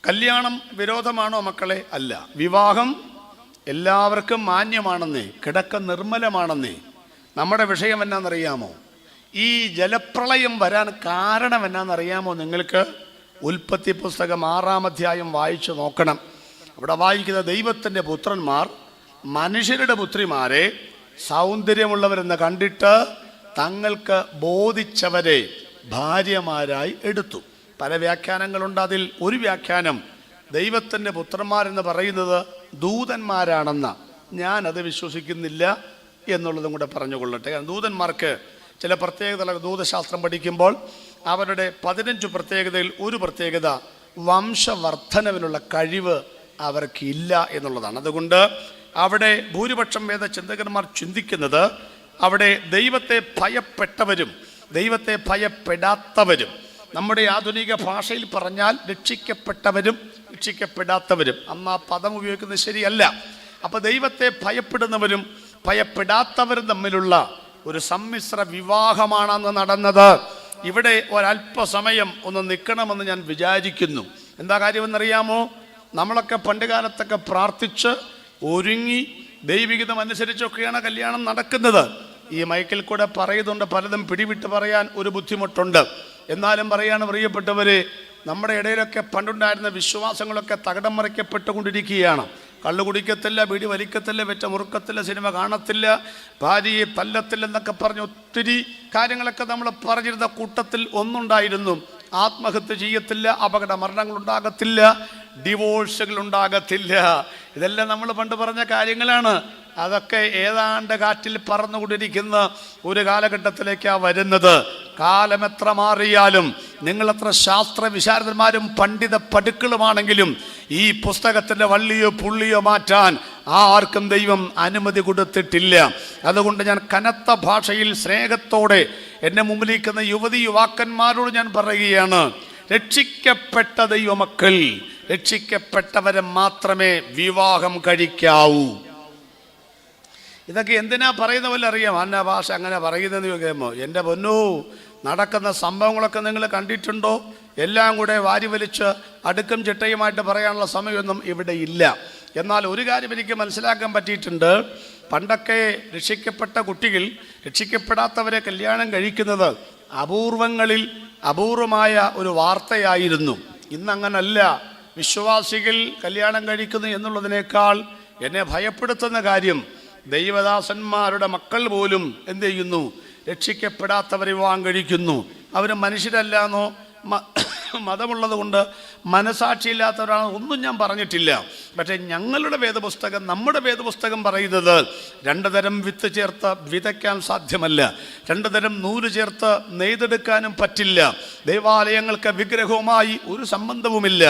കല്യാണം വിരോധമാണോ മക്കളെ? അല്ല. വിവാഹം എല്ലാവർക്കും മാന്യമാണെന്നേ, കിടക്ക നിർമ്മലമാണെന്നേ. നമ്മുടെ വിഷയം എന്നാണെന്നറിയാമോ? ഈ ജലപ്രളയം വരാൻ കാരണം എന്നാണെന്നറിയാമോ നിങ്ങൾക്ക്? ഉൽപ്പത്തി പുസ്തകം 6-ാം അധ്യായം വായിച്ചു നോക്കണം. അവിടെ വായിക്കുന്ന, ദൈവത്തിൻ്റെ പുത്രന്മാർ മനുഷ്യരുടെ പുത്രിമാരെ സൗന്ദര്യമുള്ളവരെന്ന് കണ്ടിട്ട് തങ്ങൾക്ക് ബോധിച്ചവരെ ഭാര്യമാരായി എടുത്തു. പല വ്യാഖ്യാനങ്ങളുണ്ട്. അതിൽ ഒരു വ്യാഖ്യാനം ദൈവത്തിൻ്റെ പുത്രന്മാരെന്ന് പറയുന്നത് ദൂതന്മാരാണെന്ന. ഞാനത് വിശ്വസിക്കുന്നില്ല എന്നുള്ളതും കൂടെ പറഞ്ഞുകൊള്ളട്ടെ. ദൂതന്മാർക്ക് ചില പ്രത്യേകത, ദൂതശാസ്ത്രം പഠിക്കുമ്പോൾ അവരുടെ 15 പ്രത്യേകതയിൽ ഒരു പ്രത്യേകത വംശവർദ്ധനവിനുള്ള കഴിവ് അവർക്കില്ല എന്നുള്ളതാണ്. അതുകൊണ്ട് അവിടെ ഭൂരിപക്ഷം വേദചിന്തകന്മാർ ചിന്തിക്കുന്നത് അവിടെ ദൈവത്തെ ഭയപ്പെട്ടവരും ദൈവത്തെ ഭയപ്പെടാത്തവരും, നമ്മുടെ ആധുനിക ഭാഷയിൽ പറഞ്ഞാൽ രക്ഷിക്കപ്പെട്ടവരും രക്ഷിക്കപ്പെടാത്തവരും, അന്ന് ആ പദം ഉപയോഗിക്കുന്നത് ശരിയല്ല. അപ്പോൾ ദൈവത്തെ ഭയപ്പെടുന്നവരും ഭയപ്പെടാത്തവരും തമ്മിലുള്ള ഒരു സമ്മിശ്ര വിവാഹമാണ് അന്ന് നടന്നത്. ഇവിടെ ഒരല്പസമയം ഒന്ന് നിൽക്കണമെന്ന് ഞാൻ വിചാരിക്കുന്നു. എന്താ കാര്യമെന്നറിയാമോ? നമ്മളൊക്കെ പണ്ട് കാലത്തൊക്കെ പ്രാർത്ഥിച്ച് ഒരുങ്ങി ദൈവികതം അനുസരിച്ചൊക്കെയാണ് കല്യാണം നടക്കുന്നത്. ഈ മൈക്കിൽ കൂടെ പറയുന്നുണ്ട്, പലതും പിടിവിട്ട് പറയാൻ ഒരു ബുദ്ധിമുട്ടുണ്ട്. എന്നാലും പറയാണ്, പ്രിയപ്പെട്ടവരെ, നമ്മുടെ ഇടയിലൊക്കെ പണ്ടുണ്ടായിരുന്ന വിശ്വാസങ്ങളൊക്കെ തകിടം മറിക്കപ്പെട്ടുകൊണ്ടിരിക്കുകയാണ്. കള്ളു കുടിക്കത്തില്ല, ബീഡി വലിക്കത്തില്ല, വെറ്റ മുറുക്കത്തില്ല, സിനിമ കാണത്തില്ല, ഭാര്യയെ തല്ലത്തില്ലെന്നൊക്കെ പറഞ്ഞ് ഒത്തിരി കാര്യങ്ങളൊക്കെ നമ്മൾ പറഞ്ഞിരുന്ന കൂട്ടത്തിൽ ഒന്നുണ്ടായിരുന്നു. ആത്മഹത്യ ചെയ്യത്തില്ല, അപകട മരണങ്ങൾ ഉണ്ടാകത്തില്ല, ഡിവോഴ്സുകൾ ഉണ്ടാകത്തില്ല. ഇതെല്ലാം നമ്മൾ പണ്ട് പറഞ്ഞ കാര്യങ്ങളാണ്. അതൊക്കെ ഏതാണ്ട് കാറ്റിൽ പറന്നുകൊണ്ടിരിക്കുന്ന ഒരു കാലഘട്ടത്തിലേക്കാണ് വരുന്നത്. കാലം എത്ര മാറിയാലും, നിങ്ങളെത്ര ശാസ്ത്ര വിശാരദന്മാരും പണ്ഡിത പടുക്കളുമാണെങ്കിലും ഈ പുസ്തകത്തിൻ്റെ വള്ളിയോ പുള്ളിയോ മാറ്റാൻ ആർക്കും ദൈവം അനുമതി കൊടുത്തിട്ടില്ല. അതുകൊണ്ട് ഞാൻ കനത്ത ഭാഷയിൽ സ്നേഹത്തോടെ എന്നെ മുമ്പിലിരിക്കുന്ന യുവതി യുവാക്കന്മാരോട് ഞാൻ പറയുകയാണ്, രക്ഷിക്കപ്പെട്ട ദൈവമക്കൾ, രക്ഷിക്കപ്പെട്ടവരെ മാത്രമേ വിവാഹം കഴിക്കാവൂ. ഇതൊക്കെ എന്തിനാ പറയുന്ന പോലെ അറിയാം. അന്ന ഭാഷ അങ്ങനെ പറയുന്നതെന്ന് ചോദിക്കുമ്പോൾ, എൻ്റെ പൊന്നോ, നടക്കുന്ന സംഭവങ്ങളൊക്കെ നിങ്ങൾ കണ്ടിട്ടുണ്ടോ? എല്ലാം കൂടെ വാരി വലിച്ച് അടുക്കും ചിട്ടയുമായിട്ട് പറയാനുള്ള സമയമൊന്നും ഇവിടെ ഇല്ല. എന്നാൽ ഒരു കാര്യം എനിക്ക് മനസ്സിലാക്കാൻ പറ്റിയിട്ടുണ്ട്. പണ്ടൊക്കെ രക്ഷിക്കപ്പെട്ട കുട്ടികൾ രക്ഷിക്കപ്പെടാത്തവരെ കല്യാണം കഴിക്കുന്നത് അപൂർവങ്ങളിൽ അപൂർവമായ ഒരു വാർത്തയായിരുന്നു. ഇന്നങ്ങനല്ല. വിശ്വാസികൾ കല്യാണം കഴിക്കുന്നു എന്നുള്ളതിനേക്കാൾ എന്നെ ഭയപ്പെടുത്തുന്ന കാര്യം, ദൈവദാസന്മാരുടെ മക്കൾ പോലും എന്ത് ചെയ്യുന്നു? രക്ഷിക്കപ്പെടാത്തവരെ വിവാഹം കഴിക്കുന്നു. അവർ മനുഷ്യരല്ലാന്നോ മതമുള്ളത് കൊണ്ട് മനസാക്ഷിയില്ലാത്തവരാണ് ഒന്നും ഞാൻ പറഞ്ഞിട്ടില്ല. പക്ഷേ ഞങ്ങളുടെ വേദപുസ്തകം, നമ്മുടെ വേദപുസ്തകം പറയുന്നത് രണ്ടു തരം വിത്ത് ചേർത്ത് വിതയ്ക്കാൻ സാധ്യമല്ല, രണ്ടു തരം നൂല് ചേർത്ത് നെയ്തെടുക്കാനും പറ്റില്ല. ദൈവാലയങ്ങൾക്ക് വിഗ്രഹവുമായി ഒരു സംബന്ധവുമില്ല.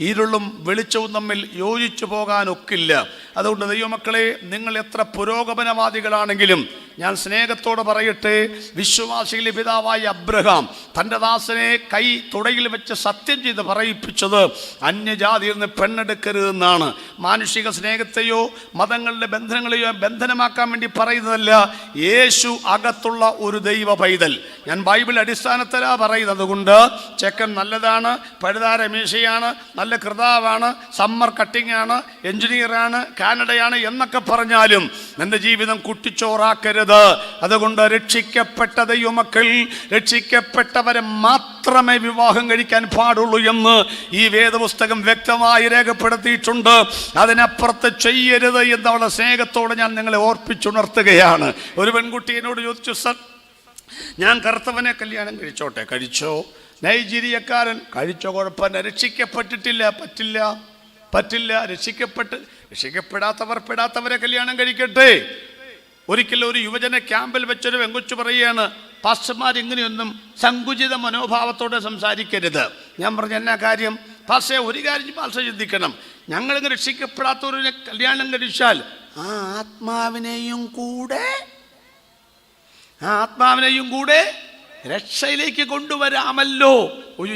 ഇരുളും വെളിച്ചവും തമ്മിൽ യോജിച്ചു പോകാനൊക്കില്ല. അതുകൊണ്ട് ദൈവമക്കളെ, നിങ്ങൾ എത്ര പുരോഗമനവാദികളാണെങ്കിലും ഞാൻ സ്നേഹത്തോടെ പറയട്ടെ, വിശ്വാസികളുടെ പിതാവായ അബ്രഹാം തൻ്റെ ദാസനെ കൈ തുടയിൽ വെച്ച് സത്യം ചെയ്ത് പറയിപ്പിച്ചത് അന്യജാതിയിൽ നിന്ന് പെണ്ണെടുക്കരുതെന്നാണ്. മാനുഷിക സ്നേഹത്തെയോ മതങ്ങളുടെ ബന്ധനങ്ങളെയോ ബന്ധനമാക്കാൻ വേണ്ടി പറയുന്നതല്ല. യേശു അകത്തുള്ള ഒരു ദൈവ പൈതൽ, ഞാൻ ബൈബിൾ അടിസ്ഥാനത്തിലാണ് പറയുന്നത്. കൊണ്ട് ചെക്കൻ നല്ലതാണ്, പഴുതാര മീശയാണ്, നല്ല കൃതാവാണ്, സമ്മർ കട്ടിംഗ് ആണ്, എഞ്ചിനീയറാണ്, കാനഡയാണ് എന്നൊക്കെ പറഞ്ഞാലും എൻ്റെ ജീവിതം കുട്ടിച്ചോറാക്കരുത്. അതുകൊണ്ട് രക്ഷിക്കപ്പെട്ട ദൈവമക്കൾ, രക്ഷിക്കപ്പെട്ടവരെ മാത്രമേ വിവാഹം കഴിക്കാൻ പാടുള്ളൂ എന്ന് ഈ വേദപുസ്തകം വ്യക്തമായി രേഖപ്പെടുത്തിയിട്ടുണ്ട്. അതിനപ്പുറത്ത് ചെയ്യരുത് എന്നുള്ള സ്നേഹത്തോടെ ഞാൻ നിങ്ങളെ ഓർപ്പിച്ചുണർത്തുകയാണ്. ഒരു പെൺകുട്ടി എന്നോട് ചോദിച്ചു, സർ, ഞാൻ കറുത്തവനെ കല്യാണം കഴിച്ചോട്ടെ? കഴിച്ചോ? നൈജീരിയക്കാരൻ? കഴിച്ചോ? കുഴപ്പമില്ല. രക്ഷിക്കപ്പെട്ടിട്ടില്ല? പറ്റില്ല. രക്ഷിക്കപ്പെടാത്തവരെ കല്യാണം കഴിക്കട്ടെ. ഒരിക്കലും ഒരു യുവജന ക്യാമ്പിൽ വെച്ചൊരു വെങ്കൊച്ചു പറയുകയാണ്, പാസ്റ്റർമാർ ഇങ്ങനെയൊന്നും സങ്കുചിത മനോഭാവത്തോടെ സംസാരിക്കരുത്. ഞാൻ പറഞ്ഞു, എന്നാ കാര്യം? പാസ്റ്റേ, ഒരു കാര്യം പാസ്റ്റർ ചിന്തിക്കണം, ഞങ്ങളിങ്ങനെ രക്ഷിക്കപ്പെടാത്തവരെ കല്യാണം കഴിച്ചാൽ ആ ആത്മാവിനെയും കൂടെ രക്ഷയിലേക്ക് കൊണ്ടുവരാമല്ലോ.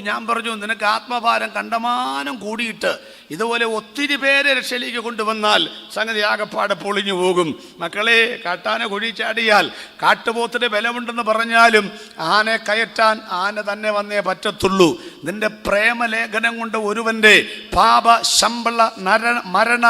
ഞാൻ പറഞ്ഞു, നിനക്ക് ആത്മഭാരം കണ്ടമാനം കൂടിയിട്ട് ഇതുപോലെ ഒത്തിരി പേരെ രക്ഷയിലേക്ക് കൊണ്ടുവന്നാൽ സംഗതി ആകപ്പാടെ പൊളിഞ്ഞു പോകും. മക്കളെ, കാട്ടാന കുഴി ചാടിയാൽ കാട്ടുപോത്തിന് ബലമുണ്ടെന്ന് പറഞ്ഞാലും ആനെ കയറ്റാൻ ആന തന്നെ വന്നേ പറ്റത്തുള്ളൂ. നിന്റെ പ്രേമലേഖനം കൊണ്ട് ഒരുവൻ്റെ പാപ ശമ്പള മരണ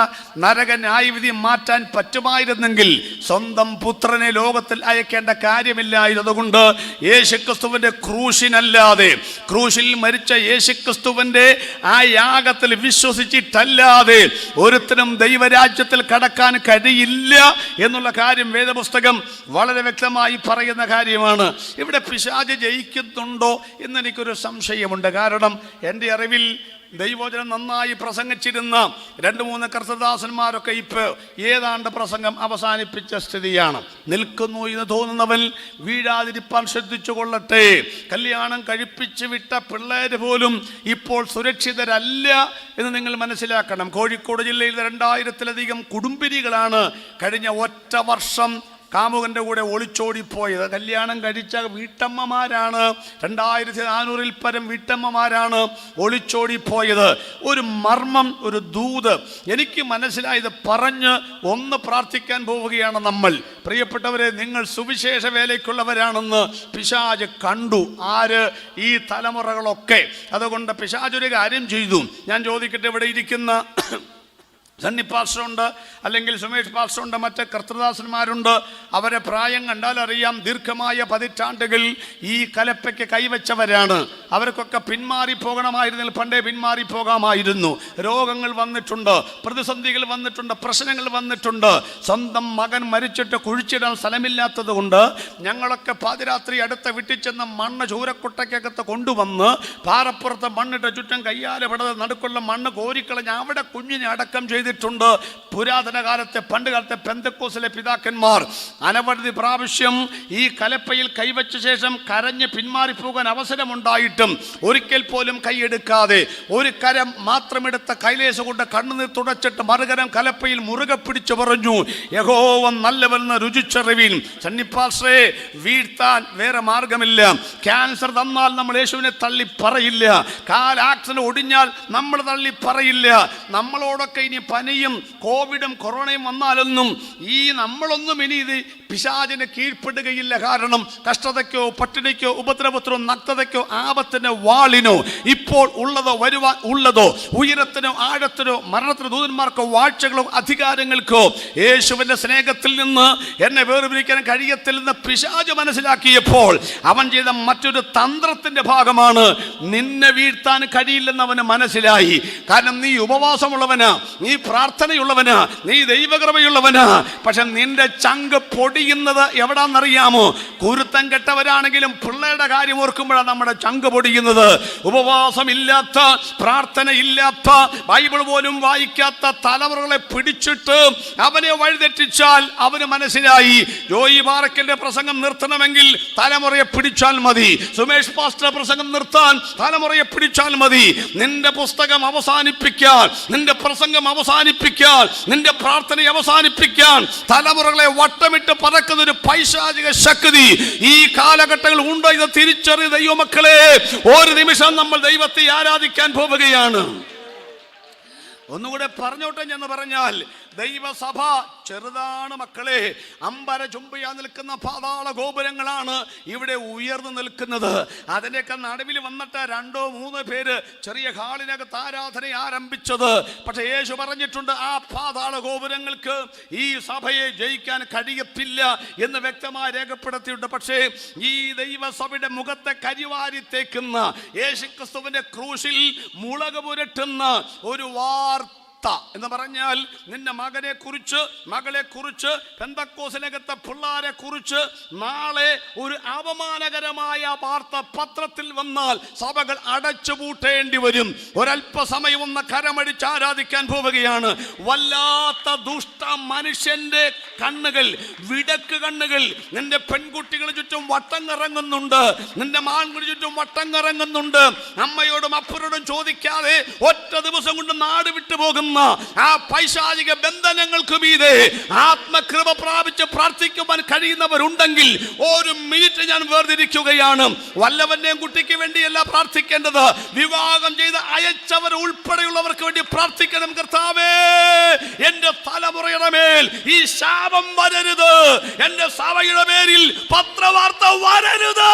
നരക ന്യായവിധി മാറ്റാൻ പറ്റുമായിരുന്നെങ്കിൽ സ്വന്തം പുത്രനെ ലോകത്തിൽ അയക്കേണ്ട കാര്യമില്ലായിരുന്നു. അതുകൊണ്ട് യേശുക്രിസ്തുവിൻ്റെ ക്രൂശിനല്ലാതെ, ക്രൂശിൽ മരിച്ച യേശുക്രിസ്തുവിൻ്റെ ആ യാഗത്തിൽ വിശ്വസിച്ചിട്ടല്ലാതെ ഒരുത്തനും ദൈവരാജ്യത്തിൽ കടക്കാൻ കഴിയില്ല എന്നുള്ള കാര്യം വേദപുസ്തകം വളരെ വ്യക്തമായി പറയുന്ന കാര്യമാണ്. ഇവിടെ പിശാച് ജയിക്കുന്നുണ്ടോ എന്നെനിക്കൊരു സംശയമുണ്ട്. കാരണം എൻ്റെ അറിവിൽ ദൈവവചനം നന്നായി പ്രസംഗിച്ചിരുന്ന 2-3 കർത്തദാസന്മാരൊക്കെ ഇപ്പോൾ ഏതാണ്ട് പ്രസംഗം അവസാനിപ്പിച്ച സ്ഥിതിയാണ്. നിൽക്കുന്നു എന്ന് തോന്നുന്നവൻ വീഴാതിരിപ്പാൻ ശ്രദ്ധിച്ചു കൊള്ളട്ടെ. കല്യാണം കഴിപ്പിച്ച് വിട്ട പിള്ളേർ പോലും ഇപ്പോൾ സുരക്ഷിതരല്ല എന്ന് നിങ്ങൾ മനസ്സിലാക്കണം. കോഴിക്കോട് ജില്ലയിൽ 2000-ലധികം കുടുംബിനികളാണ് കഴിഞ്ഞ ഒറ്റ വർഷം കാമുകൻ്റെ കൂടെ ഒളിച്ചോടിപ്പോയത്. കല്യാണം കഴിച്ച വീട്ടമ്മമാരാണ്, 2400-ൽ പരം വീട്ടമ്മമാരാണ് ഒളിച്ചോടിപ്പോയത്. ഒരു മർമ്മം, ഒരു ദൂത് എനിക്ക് മനസ്സിലായത് പറഞ്ഞ് ഒന്ന് പ്രാർത്ഥിക്കാൻ പോവുകയാണ് നമ്മൾ. പ്രിയപ്പെട്ടവരെ, നിങ്ങൾ സുവിശേഷ വേലയ്ക്കുള്ളവരാണെന്ന് പിശാച് കണ്ടു. ആര്? ഈ തലമുറകളൊക്കെ. അതുകൊണ്ട് പിശാച് ഒരു കാര്യം ചെയ്തു. ഞാൻ ചോദിക്കട്ടെ, ഇവിടെ ഇരിക്കുന്ന സണ്ണി പാസ്റ്ററുണ്ട്, അല്ലെങ്കിൽ സുമേഷ് പാസ്റ്ററുണ്ട്, മറ്റ് കർത്തൃദാസന്മാരുണ്ട്. അവരെ പ്രായം കണ്ടാൽ അറിയാം, ദീർഘമായ പതിറ്റാണ്ടുകൾ ഈ കലപ്പയ്ക്ക് കൈവച്ചവരാണ്. അവർക്കൊക്കെ പിന്മാറിപ്പോകണമായിരുന്നെങ്കിൽ പണ്ടേ പിന്മാറിപ്പോകാമായിരുന്നു. രോഗങ്ങൾ വന്നിട്ടുണ്ട്, പ്രതിസന്ധികൾ വന്നിട്ടുണ്ട്, പ്രശ്നങ്ങൾ വന്നിട്ടുണ്ട്. സ്വന്തം മകൻ മരിച്ചിട്ട് കുഴിച്ചിടാൻ സ്ഥലമില്ലാത്തത് കൊണ്ട് ഞങ്ങളൊക്കെ പാതിരാത്രി അടുത്ത വീട്ടിൽ ചെന്ന് മണ്ണ് ചൂരക്കുട്ടയ്ക്കകത്ത് കൊണ്ടുവന്ന് പാറപ്പുറത്ത് മണ്ണിട്ട് ചുറ്റും കയ്യാലെ പെടാതെ നടുക്കുള്ള മണ്ണ് കോരിക്കളഞ്ഞ് അവിടെ കുഞ്ഞിനെ അടക്കം ചെയ്തിട്ടുണ്ട്. പുരാതന കാലത്തെ, പണ്ട് കാലത്തെ പെന്തക്കോസിലെ പിതാക്കന്മാർ അനവധി പ്രാവശ്യം ഈ കലപ്പയിൽ കൈവച്ച ശേഷം കരഞ്ഞ് പിന്മാറിപ്പോകാൻ അവസരമുണ്ടായിട്ടും ഒരിക്കൽ പോലും കൈയെടുക്കാതെ ഒരു കരം മാത്രമെടുത്ത കൈലേശ കൊണ്ട് കണ്ണുനീർ തുടച്ചിട്ട് മറുകരം കലപ്പയിൽ മുറുകെ പിടിച്ചു പറഞ്ഞു, യഹോവ നല്ലവനെന്ന് രുചിച്ചറിവിൻ. സന്നിപ്പാശ്രേ, വീഴ്ത്താൻ വേറെ മാർഗമില്ല. ക്യാൻസർ തന്നാൽ നമ്മൾ യേശുവിനെ തള്ളി പറയില്ല. കാൽ ആക്സിഡന്റ് ഒടിഞ്ഞാൽ നമ്മൾ തള്ളി പറയില്ല. നമ്മളോടൊക്കെ ഇനി പനിയും കോവിഡും കൊറോണയും വന്നാലൊന്നും നമ്മളൊന്നും ഇനി ഇത് പിശാചിന് കീഴ്പ്പെടുകയില്ല. കാരണം കഷ്ടതയ്ക്കോ പട്ടിണിക്കോ ഉപദ്രവത്തിനോ നഗ്നതയ്ക്കോ ആപത്തിനോ വാളിനോ ഇപ്പോൾ ഉള്ളതോ വരുവാൻ ഉള്ളതോ ഉയരത്തിനോ ആഴത്തിനോ മരണത്തിനോ ദൂതന്മാർക്കോ വാഴ്ചകളോ അധികാരങ്ങൾക്കോ യേശുവിന്റെ സ്നേഹത്തിൽ നിന്ന് എന്നെ വേർപിരിക്കാൻ കഴിയത്തില്ലെന്ന് പിശാച് മനസ്സിലാക്കിയപ്പോൾ അവൻ ചെയ്ത മറ്റൊരു തന്ത്രത്തിന്റെ ഭാഗമാണ് നിന്നെ വീഴ്ത്താൻ കഴിയില്ലെന്ന് അവന് മനസ്സിലായി. കാരണം നീ ഉപവാസമുള്ളവനാ, നീ പ്രാർത്ഥനയുള്ളവനാ, നീ ദൈവകൃപയുള്ളവനാ. പക്ഷെ നിന്റെ ചങ്ക് പൊടിയുന്നത് എവിടാന്നറിയാമോ? കുരുത്തം കെട്ടവരാണെങ്കിലും പിള്ളേരുടെ കാര്യം ഓർക്കുമ്പോഴാണ് നമ്മുടെ ചങ്ക് പൊടിയുന്നത്. ഉപവാസമില്ലാത്ത, പ്രാർത്ഥനയില്ലാത്ത, ബൈബിൾ പോലും വായിക്കാത്ത തലമുറകളെ പിടിച്ചിട്ട് അവനെ വഴിതെറ്റിച്ചാൽ അവന് മനസ്സിലായി, ജോയി പാറക്കലിന്റെ പ്രസംഗം നിർത്തണമെങ്കിൽ തലമുറയെ പിടിച്ചാൽ മതി, സുമേഷ് പാസ്റ്റർ പ്രസംഗം നിർത്താൻ തലമുറയെ പിടിച്ചാൽ മതി. നിന്റെ പുസ്തകം അവസാനിപ്പിക്കാൻ, നിന്റെ പ്രസംഗം അവസാനിപ്പിക്കാൻ, നിന്റെ പ്രാർത്ഥന അവസാനിപ്പിക്കാൻ തലമുറകളെ വട്ടമിട്ട് പറക്കുന്ന ഒരു പൈശാചിക ശക്തി ഈ കാലഘട്ടങ്ങളിൽ ഉണ്ടോ? ഇത് തിരിച്ചറിയ ദൈവമക്കളെ, ഒരു നിമിഷം നമ്മൾ ദൈവത്തെ ആരാധിക്കാൻ പോവുകയാണ്. ഒന്നുകൂടെ പറഞ്ഞോട്ടെ എന്ന് പറഞ്ഞാൽ, ദൈവസഭ ചെറുതാണ് മക്കളെ. അമ്പര ചുംബിയാ നിൽക്കുന്ന പാതാള ഗോപുരങ്ങളാണ് ഇവിടെ ഉയർന്നു നിൽക്കുന്നത്. അതിൻ്റെയൊക്കെ നടുവിൽ വന്നിട്ട് 2-3 പേര് ചെറിയ ഹാളിനകത്ത് ആരാധന ആരംഭിച്ചത്. പക്ഷെ യേശു പറഞ്ഞിട്ടുണ്ട്, ആ പാതാള ഗോപുരങ്ങൾക്ക് ഈ സഭയെ ജയിക്കാൻ കഴിയത്തില്ല എന്ന് വ്യക്തമായി രേഖപ്പെടുത്തിയിട്ടുണ്ട്. പക്ഷേ ഈ ദൈവസഭയുടെ മുഖത്തെ കരിവാരി തേക്കുന്ന, യേശുക്രിസ്തുവിന്റെ ക്രൂശിൽ മുളക് പുരട്ടുന്ന ഒരു വാർത്ത എന്ന് പറഞ്ഞാൽ, നിന്റെ മകനെ കുറിച്ച്, മകളെ കുറിച്ച്, പെന്തക്കോസിനകത്തെ പിള്ളാരെ കുറിച്ച് നാളെ ഒരു അപമാനകരമായ വാർത്ത പത്രത്തിൽ വന്നാൽ സഭകൾ അടച്ചുപൂട്ടേണ്ടി വരും. ഒരല്പസമയം ഒന്ന് കരമടിച്ച് ആരാധിക്കാൻ പോവുകയാണ്. വല്ലാത്ത ദുഷ്ട മനുഷ്യന്റെ കണ്ണുകൾ, വിടക്ക് കണ്ണുകൾ നിന്റെ പെൺകുട്ടികളെ ചുറ്റും വട്ടം കറങ്ങുന്നുണ്ട്, നിന്റെ മാൻകുടി ചുറ്റും വട്ടം കറങ്ങുന്നുണ്ട്. അമ്മയോടും അപ്പനോടും ചോദിക്കാതെ ഒറ്റ ദിവസം കൊണ്ട് നാട് വിട്ടു പോകും ആ പൈശാചിക ബന്ധനങ്ങൾക്ക് മീതെ ആത്മകൃപ പ്രാപിച്ച് പ്രാർത്ഥിക്കുവാൻ കഴിയുന്നവരുണ്ടെങ്കിൽ ഒരു മിനിറ്റ് ഞാൻ വേർതിരിക്കുകയാണ്. വല്ലവന്റെയും കുട്ടിക്ക് വേണ്ടിയല്ല പ്രാർത്ഥിക്കേണ്ടത്, വിവാഹം ചെയ്ത് അയച്ചവർ ഉൾപ്പെടെയുള്ളവർക്ക് വേണ്ടി പ്രാർത്ഥിക്കണം. കർത്താവേ, എന്റെ തലമുറയുടെ മേൽ ഈ ശാപം വരരുത്, എന്റെ സഭയുടെ പേരിൽ പത്രവാർത്ത വരരുത്.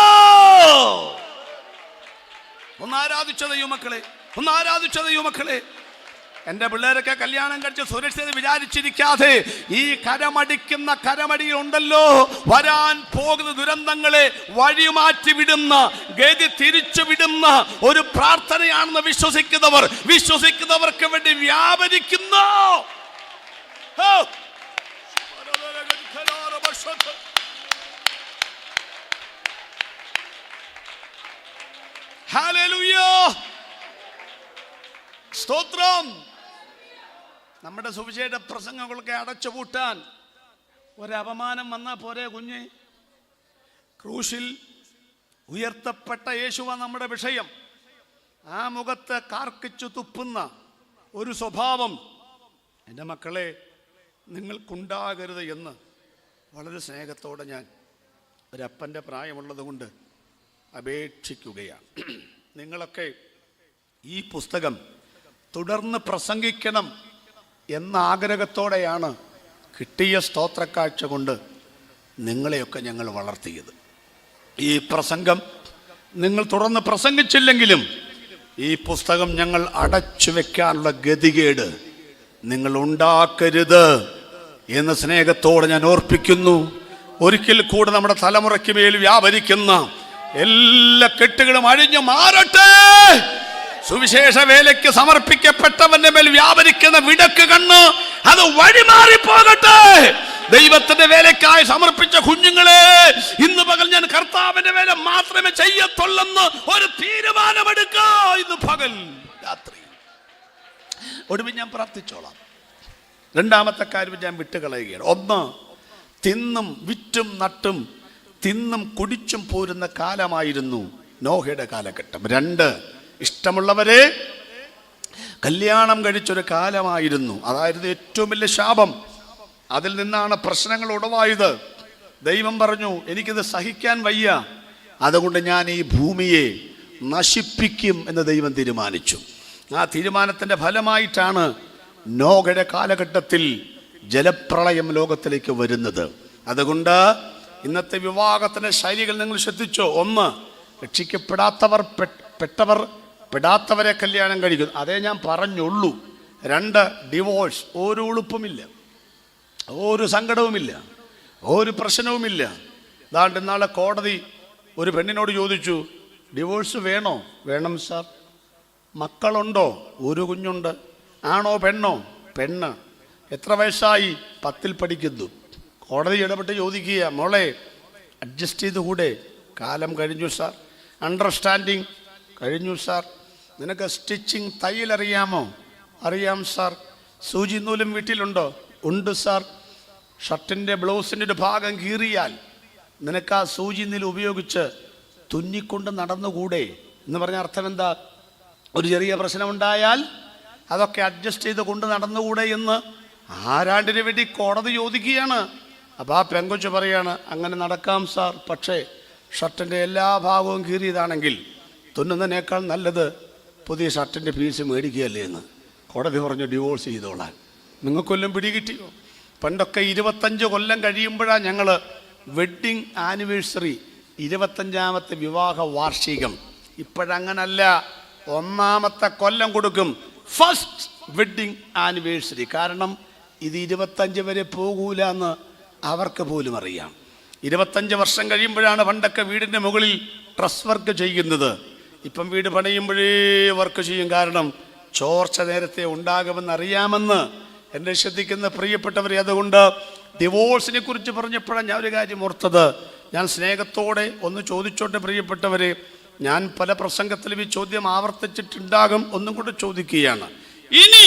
ഒന്ന് ആരാധിച്ച ദൈവമക്കളെ, ഒന്ന് ആരാധിച്ച ദൈവമക്കളെ. എൻ്റെ പിള്ളേരൊക്കെ കല്യാണം കഴിച്ച് സുരക്ഷിത വിചാരിച്ചിരിക്കാതെ ഈ കരമടിക്കുന്ന കരമടിയിൽ ഉണ്ടല്ലോ വരാൻ പോകുന്ന ദുരന്തങ്ങളെ വഴിമാറ്റി വിടുന്ന, ഗതി തിരിച്ചു വിടുന്ന ഒരു പ്രാർത്ഥനയാണെന്ന് വിശ്വസിക്കുന്നവർക്ക് വേണ്ടി വ്യാപരിക്കുന്നു. ഹല്ലേലൂയ. സ്തോത്രം. നമ്മുടെ സുവിശേഷ പ്രസംഗങ്ങളൊക്കെ അടച്ചുപൂട്ടാൻ ഒരപമാനം വന്നാൽ പോരെ കുഞ്ഞെ? ക്രൂശിൽ ഉയർത്തപ്പെട്ട യേശുവ നമ്മുടെ വിഷയം. ആ മുഖത്ത് കാർക്കിച്ചു തുപ്പുന്ന ഒരു സ്വഭാവം എൻ്റെ മക്കളെ നിങ്ങൾക്കുണ്ടാകരുത് എന്ന് വളരെ സ്നേഹത്തോടെ ഞാൻ ഒരപ്പൻ്റെ പ്രായമുള്ളത് കൊണ്ട് അപേക്ഷിക്കുകയാണ്. നിങ്ങളൊക്കെ ഈ പുസ്തകം തുടർന്ന് പ്രസംഗിക്കണം എന്ന ആഗ്രഹത്തോടെയാണ് കിട്ടിയ സ്തോത്രക്കാഴ്ച കൊണ്ട് നിങ്ങളെയൊക്കെ ഞങ്ങൾ വളർത്തിയത്. ഈ പ്രസംഗം നിങ്ങൾ തുടർന്ന് പ്രസംഗിച്ചില്ലെങ്കിലും ഈ പുസ്തകം ഞങ്ങൾ അടച്ചു വെക്കാനുള്ള ഗതികേട് നിങ്ങൾ ഉണ്ടാക്കരുത് എന്ന് സ്നേഹത്തോടെ ഞാൻ ഓർപ്പിക്കുന്നു. ഒരിക്കൽ കൂടെ നമ്മുടെ തലമുറയ്ക്ക് മേൽ വ്യാപരിക്കുന്ന എല്ലാ കെട്ടുകളും അഴിഞ്ഞു മാറട്ടെ. സുവിശേഷ വേലയ്ക്ക് സമർപ്പിക്കപ്പെട്ടവന്റെ മേൽ വ്യാപരിക്കുന്ന വിടക്ക് കണ്ണ് അത് വഴിമാറിപ്പോകട്ടെ. ദൈവത്തിന്റെ വേലയ്ക്കായി സമർപ്പിച്ച കുഞ്ഞുങ്ങളെ, ഇന്ന് പകൽ ഞാൻ കർത്താവിന്റെ വേല മാത്രമേ ചെയ്യത്തുള്ളെന്ന് ഒരു തീരുമാനമെടുക്കുക. ഇന്ന് പകൽ രാത്രി ഒടുവിൽ ഞാൻ പ്രാർത്ഥിച്ചോളാം. രണ്ടാമത്തെ കാര്യം ഞാൻ വിട്ടുകളയുകയാണ്. ഒന്ന്, തിന്നും വിറ്റും നട്ടും തിന്നും കുടിച്ചും പോരുന്ന കാലമായിരുന്നു നോഹയുടെ കാലഘട്ടം. രണ്ട്, ഇഷ്ടമുള്ളവരെ കല്യാണം കഴിച്ചൊരു കാലമായിരുന്നു. അതായിരുന്നു ഏറ്റവും വലിയ ശാപം. അതിൽ നിന്നാണ് പ്രശ്നങ്ങൾ ഉടവായത്. ദൈവം പറഞ്ഞു, എനിക്കിത് സഹിക്കാൻ വയ്യ, അതുകൊണ്ട് ഞാൻ ഈ ഭൂമിയെ നശിപ്പിക്കും എന്ന് ദൈവം തീരുമാനിച്ചു. ആ തീരുമാനത്തിൻ്റെ ഫലമായിട്ടാണ് നോഹയുടെ കാലഘട്ടത്തിൽ ജലപ്രളയം ലോകത്തിലേക്ക് വരുന്നത്. അതുകൊണ്ട് ഇന്നത്തെ വിവാഹത്തിൻ്റെ ശൈലികൾ നിങ്ങൾ ശ്രദ്ധിച്ചോ. ഒന്ന്, പെടാത്തവരെ കല്യാണം കഴിക്കുന്നു, അതേ ഞാൻ പറഞ്ഞുള്ളൂ. രണ്ട്, ഡിവോഴ്സ്. ഒരു ഉളുപ്പുമില്ല, ഒരു സങ്കടവുമില്ല, ഒരു പ്രശ്നവുമില്ല. ദാണ്ട് നാളെ കോടതി ഒരു പെണ്ണിനോട് ചോദിച്ചു, ഡിവോഴ്സ് വേണോ? വേണം സാർ. മക്കളുണ്ടോ? ഒരു കുഞ്ഞുണ്ട്. ആണോ പെണ്ണോ? പെണ്ണ്. എത്ര വയസ്സായി? 10ൽ പഠിക്കുന്നു. കോടതി ഇടപെട്ട് ചോദിക്കുക, മോളെ അഡ്ജസ്റ്റ് ചെയ്തുകൂടെ? കാലം കഴിഞ്ഞു സാർ. അണ്ടർസ്റ്റാൻഡിങ് കഴിഞ്ഞു സാർ. നിനക്ക് സ്റ്റിച്ചിങ് തയ്യലറിയാമോ? അറിയാം സാർ. സൂചി നൂലും വീട്ടിലുണ്ടോ? ഉണ്ട് സാർ. ഷർട്ടിൻ്റെ ബ്ലൗസിൻ്റെ ഒരു ഭാഗം കീറിയാൽ നിനക്ക് ആ സൂചി നൂല് ഉപയോഗിച്ച് തുന്നിക്കൊണ്ട് നടന്നുകൂടെ എന്ന് പറഞ്ഞ അർത്ഥം എന്താ? ഒരു ചെറിയ പ്രശ്നമുണ്ടായാൽ അതൊക്കെ അഡ്ജസ്റ്റ് ചെയ്ത് കൊണ്ട് നടന്നുകൂടെ എന്ന് ആരാണ്ടിന് വേണ്ടി കോടതി ചോദിക്കുകയാണ്. അപ്പോൾ ആ പെങ്കൊച്ച് പറയാണ്, അങ്ങനെ നടക്കാം സാർ, പക്ഷേ ഷർട്ടിൻ്റെ എല്ലാ ഭാഗവും കീറിയതാണെങ്കിൽ തുന്നുന്നതിനേക്കാൾ നല്ലത് പുതിയ ഷർട്ടിൻ്റെ പീസ് മേടിക്കുകയല്ലേ എന്ന് കോടതി പറഞ്ഞു. ഡിവോഴ്സ് ചെയ്തോളാൻ. നിങ്ങൾക്കൊല്ലം പിടികിട്ടിയോ? പണ്ടൊക്കെ 25 കൊല്ലം കഴിയുമ്പോഴാണ് ഞങ്ങൾ വെഡ്ഡിങ് ആനിവേഴ്സറി, 25ാമത്തെ വിവാഹ വാർഷികം. ഇപ്പോഴങ്ങനല്ല. 1ാമത്തെ കൊല്ലം കൊടുക്കും ഫസ്റ്റ് വെഡ്ഡിങ് ആനിവേഴ്സറി. കാരണം ഇത് 25 വരെ പോകൂല എന്ന് അവർക്ക് പോലും അറിയാം. 25 വർഷം കഴിയുമ്പോഴാണ് പണ്ടൊക്കെ വീടിൻ്റെ മുകളിൽ ട്രസ് വർക്ക് ചെയ്യുന്നത്. ഇപ്പം വീട് പണിയുമ്പോഴേ വർക്ക് ചെയ്യും. കാരണം ചോർച്ച നേരത്തെ ഉണ്ടാകുമെന്ന് അറിയാമെന്ന് എന്നെ ശ്രദ്ധിക്കുന്ന പ്രിയപ്പെട്ടവരെ. അതുകൊണ്ട് ഡിവോഴ്സിനെ കുറിച്ച് പറഞ്ഞപ്പോഴാണ് ഞാൻ ഒരു കാര്യം ഓർത്തത്. ഞാൻ സ്നേഹത്തോടെ ഒന്ന് ചോദിച്ചോട്ടെ പ്രിയപ്പെട്ടവരെ. ഞാൻ പല പ്രസംഗത്തിലും ഈ ചോദ്യം ആവർത്തിച്ചിട്ടുണ്ടാകും. ഒന്നും കൂടെ ചോദിക്കുകയാണ്. ഇനി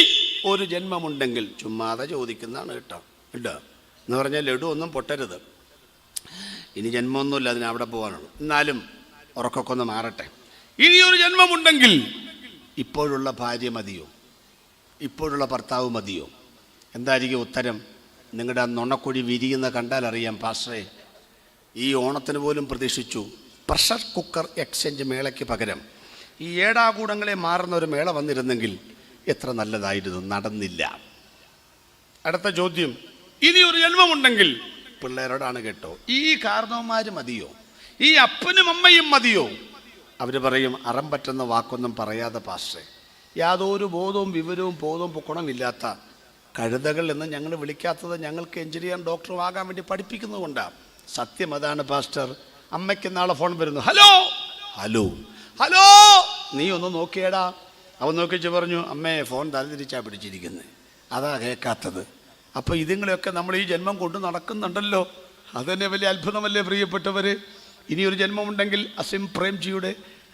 ഒരു ജന്മമുണ്ടെങ്കിൽ, ചുമ്മാതെ ചോദിക്കുന്നതാണ് കേട്ടോ, കേട്ടോ എന്ന് പറഞ്ഞാൽ ലഡു ഒന്നും പൊട്ടരുത്. ഇനി ജന്മമൊന്നുമില്ല, അതിന് അവിടെ പോകാനുള്ളൂ. എന്നാലും ഉറക്കൊക്കെ ഒന്ന് മാറട്ടെ. ഇനിയൊരു ജന്മമുണ്ടെങ്കിൽ ഇപ്പോഴുള്ള ഭാര്യ മതിയോ? ഇപ്പോഴുള്ള ഭർത്താവ് മതിയോ? എന്തായിരിക്കും ഉത്തരം? നിങ്ങളുടെ ആ നുണക്കുഴി വിരിയുന്ന കണ്ടാൽ അറിയാം. പാസ്റ്ററെ, ഈ ഓണത്തിന് പോലും പ്രതീക്ഷിച്ചു പ്രഷർ കുക്കർ എക്സ്ചേഞ്ച് മേളയ്ക്ക് പകരം ഈ ഏടാകൂടങ്ങളെ മാറുന്ന ഒരു മേള വന്നിരുന്നെങ്കിൽ എത്ര നല്ലതായിരുന്നു. നടന്നില്ല. അടുത്ത ചോദ്യം, ഇനിയൊരു ജന്മമുണ്ടെങ്കിൽ പിള്ളേരോടാണ് കേട്ടോ, ഈ കാരണവന്മാർ മതിയോ? ഈ അപ്പനും അമ്മയും മതിയോ? അവർ പറയും, അറം പറ്റുന്ന വാക്കൊന്നും പറയാതെ പാസ്റ്ററെ, യാതൊരു ബോധവും വിവരവും ബോധവും പൊക്കണമില്ലാത്ത കഴുതകൾ എന്ന് ഞങ്ങൾ വിളിക്കാത്തത് ഞങ്ങൾക്ക് എഞ്ചിനീയർ ഡോക്ടറും ആകാൻ വേണ്ടി പഠിപ്പിക്കുന്നതുകൊണ്ടാണ്. സത്യം അതാണ് പാസ്റ്റർ. അമ്മയ്ക്ക് നാളെ ഫോൺ വരുന്നു, ഹലോ ഹലോ ഹലോ, നീ ഒന്ന് നോക്കിയേടാ. അവൻ നോക്കിച്ച് പറഞ്ഞു, അമ്മേ ഫോൺ തലതിരിച്ചാണ് പിടിച്ചിരിക്കുന്നത്, അതാ കേൾക്കാത്തത്. അപ്പോൾ ഇതുങ്ങളെയൊക്കെ നമ്മൾ ഈ ജന്മം കൊണ്ട് നടക്കുന്നുണ്ടല്ലോ. അതുതന്നെ വലിയ അത്ഭുതമല്ലേ പ്രിയപ്പെട്ടവർ? ഇനിയൊരു ജന്മമുണ്ടെങ്കിൽ അസിം പ്രേംജിയുടെ,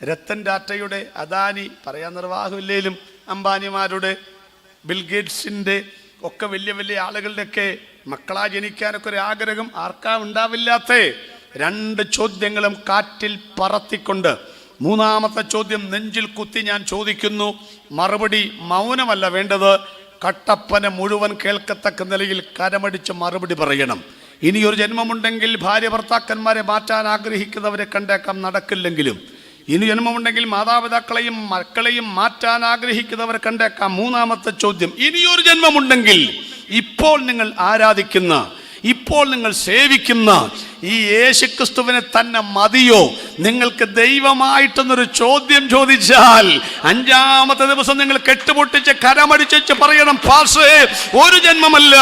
രത്തൻ ടാറ്റയുടെ, അദാനി, പറയാൻ നിർവാഹമില്ലേലും അംബാനിമാരുടെ, ബിൽഗേറ്റ്സിൻ്റെ ഒക്കെ വലിയ വലിയ ആളുകളുടെയൊക്കെ മക്കളാ ജനിക്കാനൊക്കെ ഒരു ആഗ്രഹം ആർക്കാ ഉണ്ടാവില്ലാത്ത? 2 ചോദ്യങ്ങളും കാറ്റിൽ പറത്തിക്കൊണ്ട് മൂന്നാമത്തെ ചോദ്യം നെഞ്ചിൽ കുത്തി ഞാൻ ചോദിക്കുന്നു. മറുപടി മൗനമല്ല വേണ്ടത്, കട്ടപ്പന മുഴുവൻ കേൾക്കത്തക്ക നിലയിൽ കരമടിച്ച് മറുപടി പറയണം. ഇനിയൊരു ജന്മമുണ്ടെങ്കിൽ ഭാര്യ ഭർത്താക്കന്മാരെ മാറ്റാൻ ആഗ്രഹിക്കുന്നവരെ കണ്ടേക്കാം, നടക്കില്ലെങ്കിലും. ഇനി ജന്മമുണ്ടെങ്കിൽ മാതാപിതാക്കളെയും മക്കളെയും മാറ്റാൻ ആഗ്രഹിക്കുന്നവരെ കണ്ടേക്കാം. മൂന്നാമത്തെ ചോദ്യം, ഇനിയൊരു ജന്മമുണ്ടെങ്കിൽ ഇപ്പോൾ നിങ്ങൾ ആരാധിക്കുന്ന, ഇപ്പോൾ നിങ്ങൾ സേവിക്കുന്ന ഈ യേശുക്രിസ്തുവിനെ തന്നെ മതിയോ? നിങ്ങൾക്ക് ദൈവമായിട്ടെന്നൊരു ചോദ്യം ചോദിച്ചാൽ 5-ാമത്തെ ദിവസം നിങ്ങൾ കെട്ടുപൊട്ടിച്ച് കരമടിച്ച് പറയണം, പാസ്റ്റേ, ഒരു ജന്മമല്ല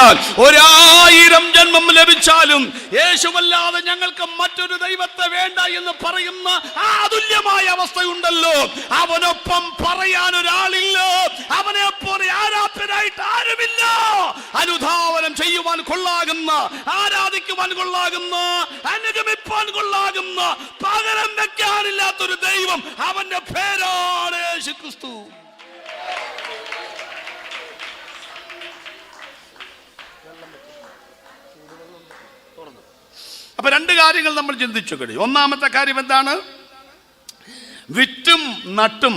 1000 ജന്മം ലഭിച്ചാലും യേശുവല്ലാതെ ഞങ്ങൾക്ക് മറ്റൊരു ദൈവത്തെ വേണ്ട എന്ന് പറയുന്ന ആ അതുല്യമായ അവസ്ഥയുണ്ടല്ലോ. അവനൊപ്പം പറയാൻ ഒരാളില്ല, അവനെ പോലെ ആരാധനായിട്ട് ആരുമില്ല. അനുധാവനം ചെയ്യുവാൻ കൊള്ളാകുന്ന, ആരാധിക്കുവാൻ കൊള്ളാകുന്ന, അനുഗമിപ്പാൻ കൊള്ളാകുന്ന, പകരം വെക്കാനില്ലാത്തൊരു ദൈവം, അവന്റെ പേരാണ് യേശുക്രിസ്തു. അപ്പൊ 2 കാര്യങ്ങൾ നമ്മൾ ചിന്തിച്ചു കഴിഞ്ഞു. ഒന്നാമത്തെ കാര്യം എന്താണ്? വിറ്റും നട്ടും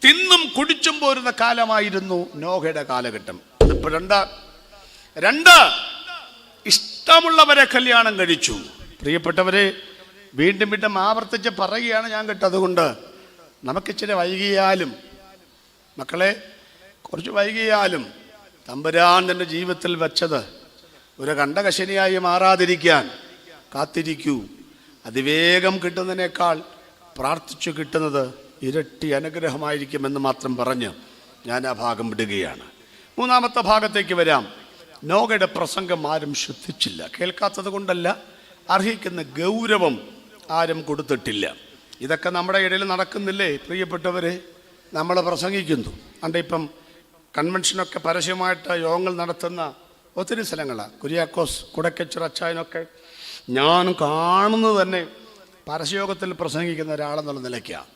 തിന്നും കുടിച്ചും പോരുന്ന കാലമായിരുന്നു നോഹയുടെ കാലഘട്ടം. ഇപ്പൊ 2 ഇഷ്ടമുള്ളവരെ കല്യാണം കഴിച്ചു. പ്രിയപ്പെട്ടവരെ, വീണ്ടും വീണ്ടും ആവർത്തിച്ച് പറയുകയാണ് ഞാൻ കേട്ടത്. അതുകൊണ്ട് നമുക്കിച്ചിരി വൈകിയാലും, മക്കളെ, കുറച്ച് വൈകിയാലും തമ്പുരാൻ തൻ്റെ ജീവിതത്തിൽ വെച്ചത് ഒരു കണ്ടകശനിയായി മാറാതിരിക്കാൻ കാത്തിരിക്കൂ. അതിവേഗം കിട്ടുന്നതിനേക്കാൾ പ്രാർത്ഥിച്ചു കിട്ടുന്നത് ഇരട്ടി അനുഗ്രഹമായിരിക്കുമെന്ന് മാത്രം പറഞ്ഞ് ഞാൻ ആ ഭാഗം വിടുകയാണ്. മൂന്നാമത്തെ ഭാഗത്തേക്ക് വരാം. നോഹയുടെ പ്രസംഗം ആരും ശ്രദ്ധിച്ചില്ല. കേൾക്കാത്തത് കൊണ്ടല്ല, അർഹിക്കുന്ന ഗൗരവം ആരും കൊടുത്തിട്ടില്ല. ഇതൊക്കെ നമ്മുടെ ഇടയിൽ നടക്കുന്നില്ലേ പ്രിയപ്പെട്ടവരെ? നമ്മൾ പ്രസംഗിക്കുന്നു. ഇപ്പം കൺവെൻഷനൊക്കെ പരസ്യമായിട്ട് യോഗങ്ങൾ നടത്തുന്ന ഒത്തിരി സ്ഥലങ്ങളാണ്. കുര്യാക്കോസ് കുടക്കച്ചിറ അച്ചായനൊക്കെ ഞാൻ കാണുന്നത് തന്നെ പരസ്യയോഗത്തിൽ പ്രസംഗിക്കുന്ന ഒരാളെന്നുള്ള നിലയ്ക്കാണ്.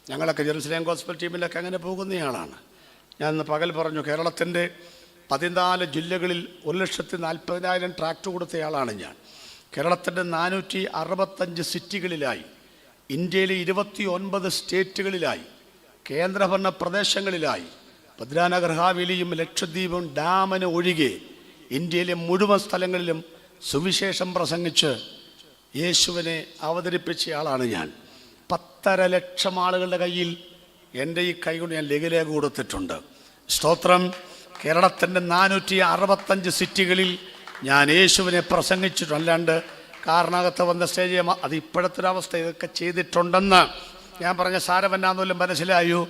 ഞങ്ങളൊക്കെ ജെറുസലേം ഗോസ്ബൽ ടീമിലൊക്കെ അങ്ങനെ പോകുന്നയാളാണ്. ഞാൻ ഇന്ന് പകൽ പറഞ്ഞു, കേരളത്തിൻ്റെ 14 ജില്ലകളിൽ 1,40,000 ട്രാക്ടർ കൊടുത്തയാളാണ് ഞാൻ. കേരളത്തിൻ്റെ 465 സിറ്റികളിലായി, ഇന്ത്യയിലെ 29 സ്റ്റേറ്റുകളിലായി, കേന്ദ്രഭരണ പ്രദേശങ്ങളിലായി, ഭദ്രാനഗർ ഹാവേലിയും ലക്ഷദ്വീപും ഡാമിന് ഒഴികെ ഇന്ത്യയിലെ മുഴുവൻ സ്ഥലങ്ങളിലും സുവിശേഷം പ്രസംഗിച്ച് യേശുവിനെ അവതരിപ്പിച്ചയാളാണ് ഞാൻ. 10.5 ലക്ഷം ആളുകളുടെ കയ്യിൽ എൻ്റെ ഈ കൈ കൊണ്ട് ഞാൻ ലഘുലേഖ കൊടുത്തിട്ടുണ്ട്. സ്തോത്രം. കേരളത്തിൻ്റെ 465 സിറ്റികളിൽ ഞാൻ യേശുവിനെ പ്രസംഗിച്ചിട്ടല്ലാണ്ട് കാരണകത്ത് വന്ന സ്റ്റേജ് അത് ഇപ്പോഴത്തെ ഒരവസ്ഥ ഇതൊക്കെ ചെയ്തിട്ടുണ്ടെന്ന് ഞാൻ പറഞ്ഞ സാരമെന്നാന്നോലും മനസ്സിലായോ?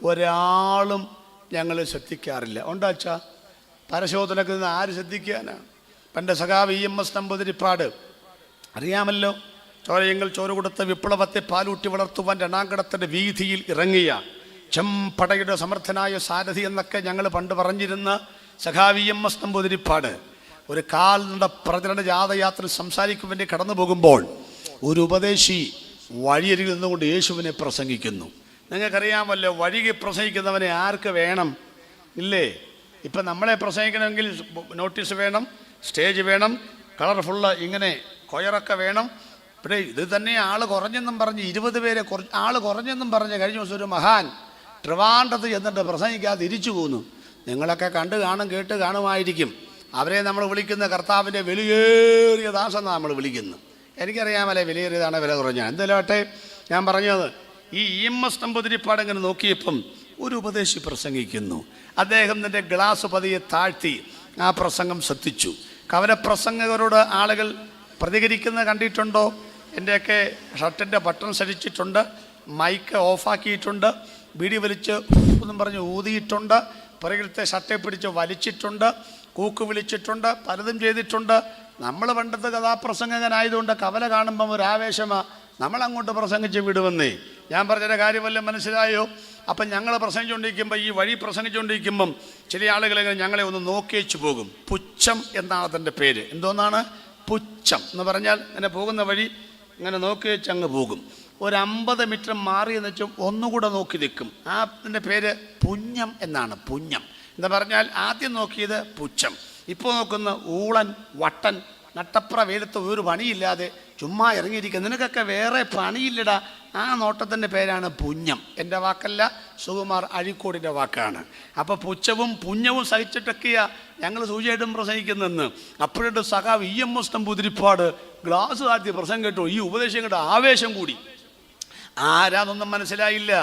ഒരാളും ഞങ്ങൾ ശ്രദ്ധിക്കാറില്ല. ഉണ്ടാച്ചാ പരശോധനക്ക് നിന്ന് ആര് ശ്രദ്ധിക്കാനാ? പണ്ട് സഖാവ് EMS നമ്പൂതിരിപ്പാട് അറിയാമല്ലോ, ചോരയെങ്കിൽ ചോര കൊടുത്ത വിപ്ലവത്തെ പാലൂട്ടി വളർത്തുവാൻ രണാങ്കണത്തിൻ്റെ വീതിയിൽ ഇറങ്ങിയ ചെമ്പടയുടെ സമർത്ഥനായ സാരഥി എന്നൊക്കെ ഞങ്ങൾ പണ്ട് പറഞ്ഞിരുന്ന സഖാവ് EMS നമ്പൂതിരിപ്പാട് ഒരു കാൽനട പ്രചരണ ജാഥയാത്ര സംസാരിക്കും വേണ്ടി കടന്നു പോകുമ്പോൾ ഒരു ഉപദേശി വഴിയരികിൽ നിന്നുകൊണ്ട് യേശുവിനെ പ്രസംഗിക്കുന്നു. നിങ്ങൾക്കറിയാമല്ലോ, വഴികെ പ്രസംഗിക്കുന്നവനെ ആർക്ക് വേണം? ഇല്ലേ? ഇപ്പം നമ്മളെ പ്രസംഗിക്കണമെങ്കിൽ നോട്ടീസ് വേണം, സ്റ്റേജ് വേണം, കളർഫുള്ള് ഇങ്ങനെ കൊയറൊക്കെ വേണം. പിന്നെ ഇത് തന്നെ ആൾ കുറഞ്ഞെന്നും പറഞ്ഞ് 20 പേരെ ആൾ കുറഞ്ഞെന്നും പറഞ്ഞ് കഴിഞ്ഞ ദിവസം ഒരു മഹാൻ ട്രിവാൻഡ്രത്ത് ചെന്നിട്ട് പ്രസംഗിക്കാതെ തിരിച്ചു പോന്നു. നിങ്ങളൊക്കെ കണ്ടു കാണും, കേട്ട് കാണുമായിരിക്കും. അവരെ നമ്മൾ വിളിക്കുന്ന കർത്താവിൻ്റെ വിലയേറിയ ദാസെന്നാണ് നമ്മൾ വിളിക്കുന്നത്. എനിക്കറിയാമല്ലേ വിലയേറിയതാണ്, വില കുറഞ്ഞ. എന്തായാലും ഞാൻ പറഞ്ഞത്, ഈ EMS നമ്പൂതിരിപ്പാട് ഇങ്ങനെ നോക്കിയപ്പം ഒരു ഉപദേശി പ്രസംഗിക്കുന്നു. അദ്ദേഹം തൻ്റെ ഗ്ലാസ് പതിയെ താഴ്ത്തി ആ പ്രസംഗം ശ്രദ്ധിച്ചു. കവനപ്രസംഗകരോട് ആളുകൾ പ്രതികരിക്കുന്നത് കണ്ടിട്ടുണ്ടോ? എൻ്റെയൊക്കെ ഷർട്ടിൻ്റെ ബട്ടൺസ് അടിച്ചിട്ടുണ്ട്, മൈക്ക് ഓഫാക്കിയിട്ടുണ്ട്, ബീഡി വലിച്ച് എന്നും പറഞ്ഞ് ഊതിയിട്ടുണ്ട്, പുറകിലത്തെ ഷർട്ടെ പിടിച്ച് വലിച്ചിട്ടുണ്ട്, കൂക്ക് വിളിച്ചിട്ടുണ്ട്, പലതും ചെയ്തിട്ടുണ്ട്. നമ്മൾ പണ്ടത്തെ കഥാപ്രസംഗകനായതുകൊണ്ട് കവല കാണുമ്പം ഒരു ആവേശമാണ്, നമ്മളങ്ങോട്ട് പ്രസംഗിച്ച് വിടുമെന്നേ. ഞാൻ പറഞ്ഞൊരു കാര്യമല്ല, മനസ്സിലായോ? അപ്പം ഞങ്ങൾ പ്രസംഗിച്ചുകൊണ്ടിരിക്കുമ്പോൾ, ഈ വഴി പ്രസംഗിച്ചുകൊണ്ടിരിക്കുമ്പം ചില ആളുകളെങ്ങനെ ഞങ്ങളെ ഒന്ന് നോക്കിയേച്ചു പോകും. പുച്ഛം എന്നാണ് അതിൻ്റെ പേര്. എന്തോന്നാണ് പുച്ഛം എന്ന് പറഞ്ഞാൽ? ഇങ്ങനെ പോകുന്ന വഴി ഇങ്ങനെ നോക്കിയേച്ച് അങ്ങ് പോകും. ഒരു 50 മീറ്റർ മാറി എന്ന് വെച്ചാൽ ഒന്നുകൂടെ നോക്കി നിൽക്കും. അതിൻ്റെ പേര് പുഞ്ഞം എന്നാണ്. പുഞ്ഞം എന്ന് പറഞ്ഞാൽ ആദ്യം നോക്കിയത് പുച്ഛം, ഇപ്പോൾ നോക്കുന്ന ഊളൻ, വട്ടൻ, നട്ടപ്ര വെയിലത്ത് ഒരു പണിയില്ലാതെ ചുമ്മാ ഇറങ്ങിയിരിക്കുക, നിനക്കൊക്കെ വേറെ പണിയില്ലടാ. ആ നോട്ടത്തിൻ്റെ പേരാണ് പുഞ്ഞം. എൻ്റെ വാക്കല്ല, സുകുമാർ അഴീക്കോടിൻ്റെ വാക്കാണ്. അപ്പോൾ പുച്ഛവും പുഞ്ഞവും സഹിച്ചിട്ടൊക്കെയാണ് ഞങ്ങൾ സൂചിയായിട്ടും പ്രസംഗിക്കുന്നെന്ന്. അപ്പോഴും സഖാവ് EMS നമ്പൂതിരിപ്പാട് ഗ്ലാസ് താഴ്ത്തി പ്രസംഗം കേട്ടു. ഈ ഉപദേശം കേട്ട ആവേശം കൂടി. ആരാന്നൊന്നും മനസ്സിലായില്ല.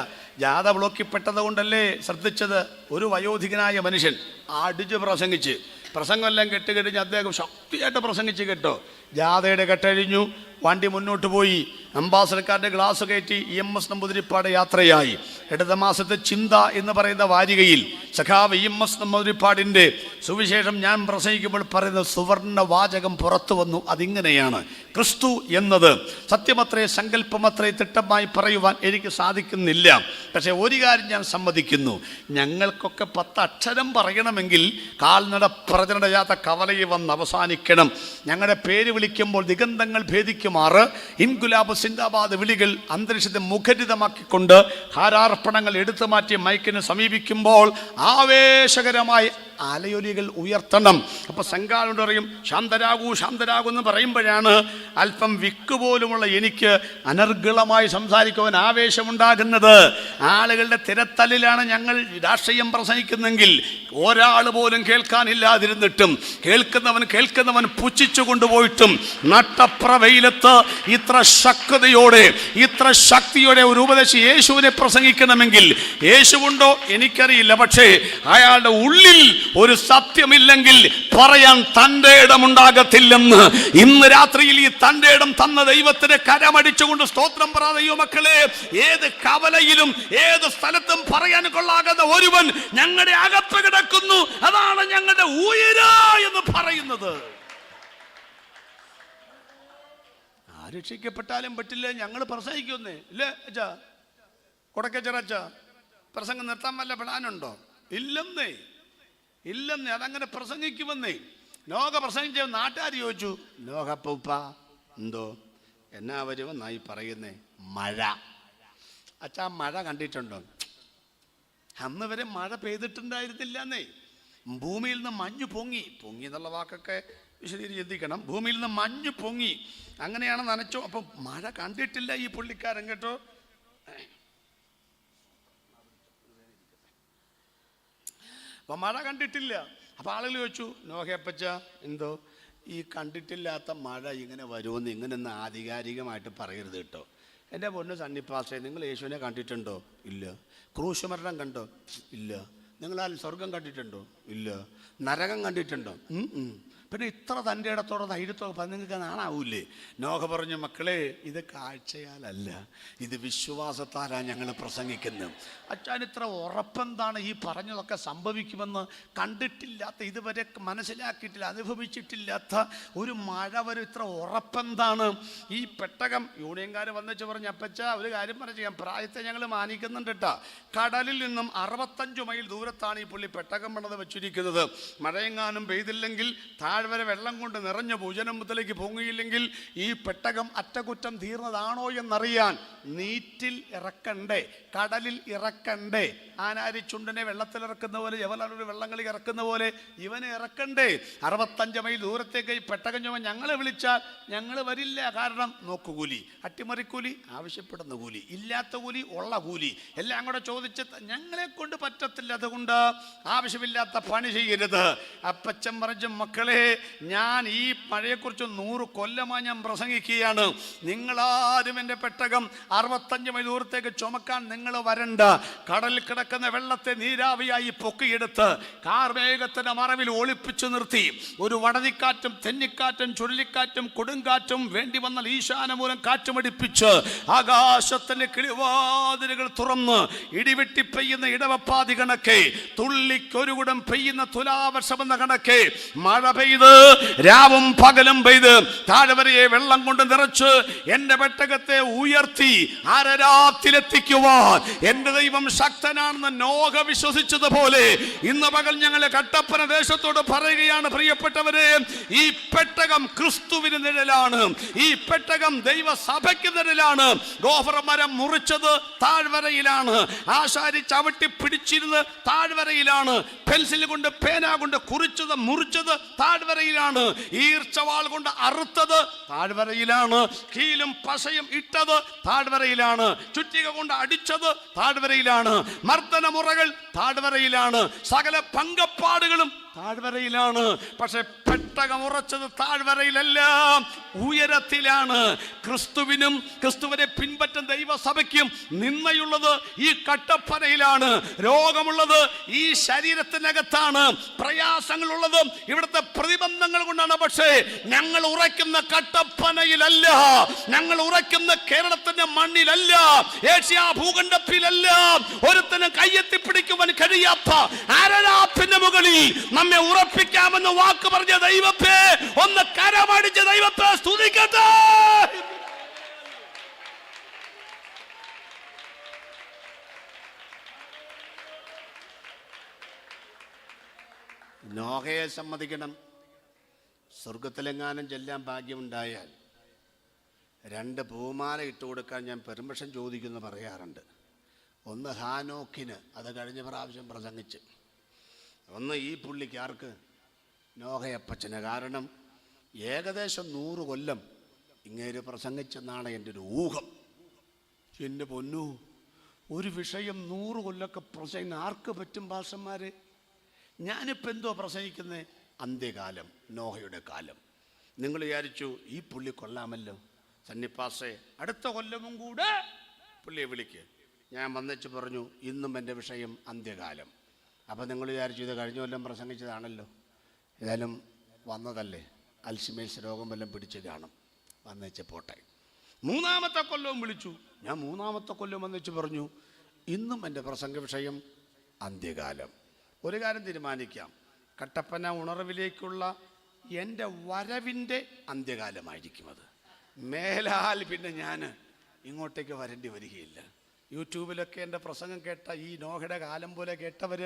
ജാഥ ബ്ലോക്കിൽപ്പെട്ടത് കൊണ്ടല്ലേ ശ്രദ്ധിച്ചത്. ഒരു വയോധികനായ മനുഷ്യൻ അടിച്ച് പ്രസംഗിച്ച്, പ്രസംഗമെല്ലാം കെട്ടുകഴിഞ്ഞ് അദ്ദേഹം ശക്തിയായിട്ട് പ്രസംഗിച്ച് കേട്ടോ. ജാഥയുടെ കെട്ടഴിഞ്ഞു, വണ്ടി മുന്നോട്ട് പോയി, അംബാസഡർക്കാരുടെ ഗ്ലാസ് കയറ്റി EMS നമ്പൂതിരിപ്പാട് യാത്രയായി. ഇടത മാസത്തെ ചിന്ത എന്ന് പറയുന്ന വാരികയിൽ സഖാവ് EMS നമ്പൂതിരിപ്പാടിൻ്റെ സുവിശേഷം ഞാൻ പ്രസംഗിക്കുമ്പോൾ പറയുന്ന സുവർണ വാചകം പുറത്തു വന്നു. അതിങ്ങനെയാണ്: ക്രിസ്തു എന്നത് സത്യമത്രേ, സങ്കല്പമത്രേ, തിട്ടമായി പറയുവാൻ എനിക്ക് സാധിക്കുന്നില്ല. പക്ഷേ ഒരു കാര്യം ഞാൻ സമ്മതിക്കുന്നു, ഞങ്ങൾക്കൊക്കെ 10 അക്ഷരം പറയണമെങ്കിൽ കാൽനട പ്രചരണ യാത്ര കവലയിൽ വന്ന് അവസാനിക്കണം. ഞങ്ങളുടെ പേര് വിളിക്കുമ്പോൾ ദിഗന്ധങ്ങൾ ഭേദിക്കുമാറ് ഇൻകുലാബ് സിന്ദാബാദ് വിളികൾ അന്തരീക്ഷത്തെ മുഖരിതമാക്കിക്കൊണ്ട് ഹാരാർപ്പണങ്ങൾ എടുത്തു മാറ്റി മൈക്കിന് സമീപിക്കുമ്പോൾ ആവേശകരമായി അലയൊലികൾ ഉയർത്തണം. അപ്പോൾ സംഘാടകർ പറയും ശാന്തരാകൂ ശാന്തരാകൂ എന്ന് പറയുമ്പോഴാണ് അല്പം വിക്കുപോലുമുള്ള എനിക്ക് അനർഗളമായി സംസാരിക്കുവാൻ ആവേശമുണ്ടാകുന്നത്. ആളുകളുടെ തിരത്തല്ലിലാണ് ഞങ്ങൾ രാഷ്ട്രീയം പ്രസംഗിക്കുന്നെങ്കിൽ ഒരാൾ പോലും കേൾക്കാനില്ലാതിരുന്നിട്ടും കേൾക്കുന്നവൻ പുച്ഛിച്ചു കൊണ്ടുപോയിട്ടും നട്ടപ്രവെയിലത്ത് ഇത്ര ശക്തിയോടെ ഇത്ര ശക്തിയോടെ ഒരു ഉപദേശം യേശുവിനെ പ്രസംഗിക്കണമെങ്കിൽ യേശുവുണ്ടോ എനിക്കറിയില്ല, പക്ഷേ അയാളുടെ ഉള്ളിൽ ഒരു സത്യമില്ലെങ്കിൽ പറയാൻ തൻ്റെ ഇടമുണ്ടാകത്തില്ലെന്ന് ഇന്ന് രാത്രിയിൽ ഈ തൻ്റെ ഇടം തന്ന ദൈവത്തിന് കരമടിച്ചുകൊണ്ട് സ്തോത്രം പറ. ദൈവമക്കളെ, ഏത് കവലയിലും ഏത് സ്ഥലത്തും പറയാൻ കൊള്ളാകുന്ന ഒരുവൻ ഞങ്ങളുടെ അകത്ത് കിടക്കുന്നു. അതാണ് ഞങ്ങളുടെ ഉയര എന്ന് പറയുന്നത്. രക്ഷിക്കപ്പെട്ടാലും പറ്റില്ല, ഞങ്ങൾ പ്രസംഗിക്കുന്നേ ഇല്ലേ അച്ഛാ? കൊടക്കച്ചറച്ച പ്രസംഗം നിർത്താൻ വല്ല പ്ലാനുണ്ടോ? ഇല്ലെന്നേ. അതങ്ങനെ പ്രസംഗിക്കുമെന്നേ. നോഹ പ്രസംഗിച്ച നാട്ടുകാർ ചോദിച്ചു, നോഹപ്പൂപ്പ എന്തോ എന്നാ വരുമെന്നായി പറയുന്നേ? മഴ. അച്ഛാ മഴ കണ്ടിട്ടുണ്ടോ? അന്ന് വരെ മഴ പെയ്തിട്ടുണ്ടായിരുന്നില്ല എന്നേ. ഭൂമിയിൽ നിന്ന് മഞ്ഞ് പൊങ്ങി എന്നുള്ള വാക്കൊക്കെ വിശദീകരിച്ച് ചിന്തിക്കണം. ഭൂമിയിൽ നിന്ന് മഞ്ഞ് പൊങ്ങി, അങ്ങനെയാണ് നനച്ചോ. അപ്പം മഴ കണ്ടിട്ടില്ല ഈ പുള്ളിക്കാരൻ കേട്ടോ. അപ്പം മഴ കണ്ടിട്ടില്ല. അപ്പം ആളുകൾ ചോദിച്ചു, നോഹയപ്പച്ച എന്തോ ഈ കണ്ടിട്ടില്ലാത്ത മഴ ഇങ്ങനെ വരുമെന്ന് ഇങ്ങനെയൊന്നും ആധികാരികമായിട്ട് പറയരുത് കേട്ടോ. എൻ്റെ പൊന്നു സണ്ണിപ്പാസ്റ്റേ, നിങ്ങൾ യേശുവിനെ കണ്ടിട്ടുണ്ടോ? ഇല്ല. ക്രൂശ് മരണം കണ്ടോ? ഇല്ല. നിങ്ങളാൽ സ്വർഗം കണ്ടിട്ടുണ്ടോ? ഇല്ല. നരകം കണ്ടിട്ടുണ്ടോ? പിന്നെ ഇത്ര തൻ്റെ ഇടത്തോടെ ധൈര്യത്തോടെ നിങ്ങൾക്ക് നാണാവൂലേ? നോഹ പറഞ്ഞു, മക്കളെ ഇത് കാഴ്ചയാലല്ല, ഇത് വിശ്വാസത്താലാണ് ഞങ്ങൾ പ്രസംഗിക്കുന്നത്. അച്ഛൻ ഇത്ര ഉറപ്പെന്താണ്? ഈ പറഞ്ഞതൊക്കെ സംഭവിക്കുമെന്ന് കണ്ടിട്ടില്ലാത്ത, ഇതുവരെ മനസ്സിലാക്കിയിട്ടില്ല, അനുഭവിച്ചിട്ടില്ലാത്ത ഒരു മഴ വരും. ഇത്ര ഉറപ്പെന്താണ്? ഈ പെട്ടകം യൂണിയൻകാർ വന്നിച്ച് പറഞ്ഞു, അപ്പച്ച ഒരു കാര്യം പറഞ്ഞു, പ്രായത്തെ ഞങ്ങൾ മാനിക്കുന്നുണ്ട് കേട്ടോ. കടലിൽ നിന്നും 65 മൈൽ ദൂരത്താണ് ഈ പുള്ളി പെട്ടകം പണിത് വെച്ചിരിക്കുന്നത്. മഴയെങ്ങാനും പെയ്തില്ലെങ്കിൽ താഴ്വര വെള്ളം കൊണ്ട് നിറഞ്ഞ ഭൂജനമ്പത്തിലേക്ക് പൊങ്ങിയില്ലെങ്കിൽ ഈ പെട്ടകം അറ്റകുറ്റം തീർന്നതാണോ എന്നറിയാൻ നീറ്റിൽ ഇറക്കണ്ടേ, കടലിൽ ഇറക്കണ്ടേ? ആനാരിച്ചുണ്ടനെ വെള്ളത്തിലിറക്കുന്ന പോലെ, ജവഹർലാൽ വെള്ളങ്ങളിൽ ഇറക്കുന്ന പോലെ ഇവനെ ഇറക്കണ്ടേ? 65 മൈൽ ദൂരത്തേക്ക് ഈ പെട്ടകം ചുമ ഞങ്ങളെ വിളിച്ചാൽ ഞങ്ങൾ വരില്ല. കാരണം നോക്കുകൂലി, അട്ടിമറിക്കൂലി, ആവശ്യപ്പെടുന്ന കൂലി, ഇല്ലാത്ത കൂലി, ഉള്ള കൂലി എല്ലാം കൂടെ ചോദിച്ച് ഞങ്ങളെ കൊണ്ട് പറ്റത്തില്ല. അതുകൊണ്ട് ആവശ്യമില്ലാത്ത പണി ചെയ്യരുത്. അപ്പച്ചൻ പറഞ്ഞു, മക്കളെ ഞാൻ ഈ മഴയെക്കുറിച്ച് 100 കൊല്ലമായി ഞാൻ പ്രസംഗിക്കുകയാണ്. നിങ്ങളാരും എൻ്റെ പെട്ടകം 65 മൈൽ ദൂരത്തേക്ക് ചുമക്കാൻ നിങ്ങൾ വരണ്ട. കടലിൽ കിടക്കുന്ന വെള്ളത്തെ നീരാവിയായി പൊക്കിയെടുത്ത് കാർമേഘത്തിന്റെ മറവിൽ ഒളിപ്പിച്ചു നിർത്തി ഒരു വടതിക്കാറ്റും തെന്നിക്കാറ്റും ചുഴലിക്കാറ്റും കൊടുങ്കാറ്റും വേണ്ടി വന്നാൽ ഈശാനമൂലം കാറ്റുമടിപ്പിച്ച് ആകാശത്തിന്റെ കിളിവാതിലുകൾ തുറന്ന് ഇടിവെട്ടി പെയ്യുന്ന ഇടവപ്പാതി കണക്കെ, തുള്ളിക്കൊരു കുടം പെയ്യുന്ന തുലാവർഷമെന്ന കണക്കെ മഴ പെയ്ത് പെയ്ത്, രാവും പകലും പെയ്ത് താഴ്വരയെ വെള്ളം കൊണ്ട് നിറച്ച് എന്റെ പെട്ടകത്തെ ഉയർത്തി അരരാത്തിലെത്തിക്കുവാൻ എന്റെ ദൈവം ശക്തനാണെന്ന് നോഹ വിശ്വസിച്ചതുപോലെ ഇന്ന് പകൽ ഞങ്ങളെ കട്ടപ്പന ദേശത്തോട് പറയുകയാണ്, പ്രിയപ്പെട്ടവരെ, ഈ പെട്ടകം ക്രിസ്തുവിന് നിഴലാണ്, ഈ പെട്ടകം ദൈവസഭയ്ക്ക് നിഴലാണ്. ഗോഫർ മരം മുറിച്ചത് താഴ്വരയിലാണ്, ആശാരി ചവിട്ടി പിടിച്ചിരുന്ന് താഴ്വരയിലാണ്, പെൻസിൽ കൊണ്ട് പേന കൊണ്ട് കുറിച്ചത് മുറിച്ചത് താഴ്വരയിലാണ്, ഈർച്ചവാൾ കൊണ്ട് അറുത്തത് താഴ്വരയിലാണ്, കീലും പശയും ഇട്ടത് താഴ്വരയിലാണ്, ചുറ്റിക കൊണ്ട് അടിച്ചത് താഴ്വരയിലാണ്, മർദ്ദനമുറകൾ താഴ്വരയിലാണ്, സകല പങ്കപ്പാടുകളും താഴ്വരയിലാണ്. പക്ഷെ പെട്ടകം ഉറച്ചത് താഴ്വരയിലല്ല, ഉയരത്തിലാണ്. ക്രിസ്തുവിനും ക്രിസ്തുവിനെ പിൻപറ്റുന്ന ദൈവസഭയ്ക്കും നിന്നയുള്ളത് ഈ കട്ടപ്പനയിലാണ്. രോഗമുള്ളത് ഈ ശരീരത്തിനകത്താണ്, പ്രയാസങ്ങളുള്ളത് ഇവിടുത്തെ പ്രതിബന്ധങ്ങൾ കൊണ്ടാണ്. പക്ഷേ ഞങ്ങൾ ഉറയ്ക്കുന്ന കട്ടപ്പനയിലല്ല, ഞങ്ങൾ ഉറയ്ക്കുന്ന കേരളത്തിന്റെ മണ്ണിലല്ല, ഏഷ്യ ഭൂഖണ്ഡത്തിലല്ല. ഒരുത്തന് കയ്യെത്തിപ്പിടിക്കുവാൻ കഴിയാത്ത അരരാപ്പിന്റെ മുകളിൽ നമ്മെ ഉറപ്പിക്കാമെന്ന് വാക്ക് പറഞ്ഞ ദൈവത്തെ ഒന്ന് കരമടിച്ച ദൈവത്തെ സ്തുതിക്കട്ടെ. നോഹയെ സമ്മതിക്കണം. സ്വർഗത്തിലെങ്ങാനും ചെല്ലാൻ ഭാഗ്യമുണ്ടായാൽ 2 പൂമാല ഇട്ട് കൊടുക്കാൻ ഞാൻ പെർമിഷൻ ചോദിക്കുമെന്ന് പറയാറുണ്ട്. ഒന്ന് ഹാനോക്കിന്, അത് കഴിഞ്ഞ പ്രാവശ്യം പ്രസംഗിച്ച്. ഒന്ന് ഈ പുള്ളിക്ക്, ആർക്ക്? നോഹയപ്പച്ചന്. കാരണം ഏകദേശം 100 കൊല്ലം ഇങ്ങേര് പ്രസംഗിച്ചെന്നാണ് എൻ്റെ ഒരു ഊഹം. എൻ്റെ പൊന്നു, ഒരു വിഷയം 100 കൊല്ലമൊക്കെ പ്രസംഗിക്കുന്ന ആർക്ക് പറ്റും ഭാഷന്മാരെ? ഞാനിപ്പോൾ എന്തോ പ്രസംഗിക്കുന്നത്? അന്ത്യകാലം, നോഹയുടെ കാലം. നിങ്ങൾ വിചാരിച്ചു ഈ പുള്ളി കൊള്ളാമല്ലോ, സന്നിപ്പാസേ അടുത്ത കൊല്ലവും കൂടെ പുള്ളിയെ വിളിക്ക്. ഞാൻ വന്നിച്ച് പറഞ്ഞു, ഇന്നും എൻ്റെ വിഷയം അന്ത്യകാലം. അപ്പം നിങ്ങൾ വിചാരിച്ചു ഇത് കഴിഞ്ഞ കൊല്ലം പ്രസംഗിച്ചതാണല്ലോ, ഏതായാലും വന്നതല്ലേ, അൽഷിമേഴ്സ് രോഗം വല്ലതും പിടിച്ച് കാണും, വന്നേച്ച് പോട്ടെ. 3-ാമത്തെ കൊല്ലവും വിളിച്ചു. ഞാൻ 3-ാമത്തെ കൊല്ലം വന്നിച്ച് പറഞ്ഞു, ഇന്നും എൻ്റെ പ്രസംഗ വിഷയം അന്ത്യകാലം. ഒരു കാര്യം തീരുമാനിക്കാം, കട്ടപ്പന ഉണർവിലേക്കുള്ള എൻ്റെ വരവിൻ്റെ അന്ത്യകാലമായിരിക്കും അത്. മേലാൽ പിന്നെ ഞാൻ ഇങ്ങോട്ടേക്ക് വരേണ്ടി വരികയില്ല. യൂട്യൂബിലൊക്കെ എൻ്റെ പ്രസംഗം കേട്ട ഈ നോഹയുടെ കാലം പോലെ കേട്ടവർ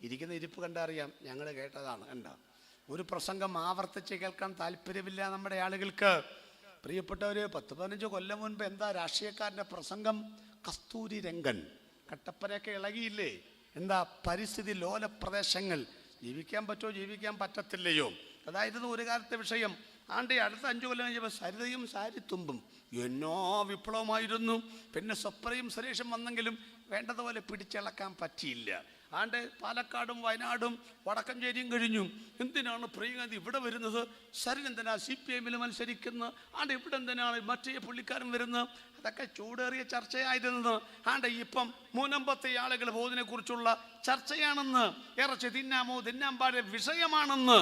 ഇരിക്കുന്ന ഇരിപ്പ് കണ്ടറിയാം, ഞങ്ങൾ കേട്ടതാണ്. എന്താ ഒരു പ്രസംഗം ആവർത്തിച്ച് കേൾക്കാൻ താല്പര്യമില്ല നമ്മുടെ ആളുകൾക്ക്. പ്രിയപ്പെട്ടവർ, 10-15 കൊല്ലം മുൻപ് എന്താ രാഷ്ട്രീയക്കാരൻ്റെ പ്രസംഗം? കസ്തൂരി രംഗൻ, കട്ടപ്പനയൊക്കെ ഇളകിയില്ലേ? എന്താ പരിസ്ഥിതി ലോല പ്രദേശങ്ങൾ, ജീവിക്കാൻ പറ്റുമോ ജീവിക്കാൻ പറ്റത്തില്ലയോ, അതായിരുന്നു ഒരു കാലത്തെ വിഷയം. ആണ്ട് അടുത്ത 5 കൊല്ലം കഴിഞ്ഞപ്പോൾ സരിതയും സാരിത്തുമ്പും എന്നോ വിപ്ലവമായിരുന്നു. പിന്നെ സ്വപ്നയും സുരേഷും വന്നെങ്കിലും വേണ്ടതുപോലെ പിടിച്ചിളക്കാൻ പറ്റിയില്ല. ആണ്ട് പാലക്കാടും വയനാടും വടക്കഞ്ചേരിയും കഴിഞ്ഞു. എന്തിനാണ് പ്രിയഗാന്ധി ഇവിടെ വരുന്നത്? സരിൻ എന്തിനാ CPM മത്സരിക്കുന്നത്? ആണ്ട് ഇവിടെ എന്തിനാണ് മറ്റേ പുള്ളിക്കാരൻ വരുന്നത്? അതൊക്കെ ചൂടേറിയ ചർച്ചയായിരുന്നത്. ആണ്ട് ഇപ്പം മുനമ്പത്തെ ആളുകൾ പോകുന്നതിനെ കുറിച്ചുള്ള ചർച്ചയാണെന്ന്, ഇറച്ചി തിന്നാമോ തിന്നാൻ പാടിയ വിഷയമാണെന്ന്.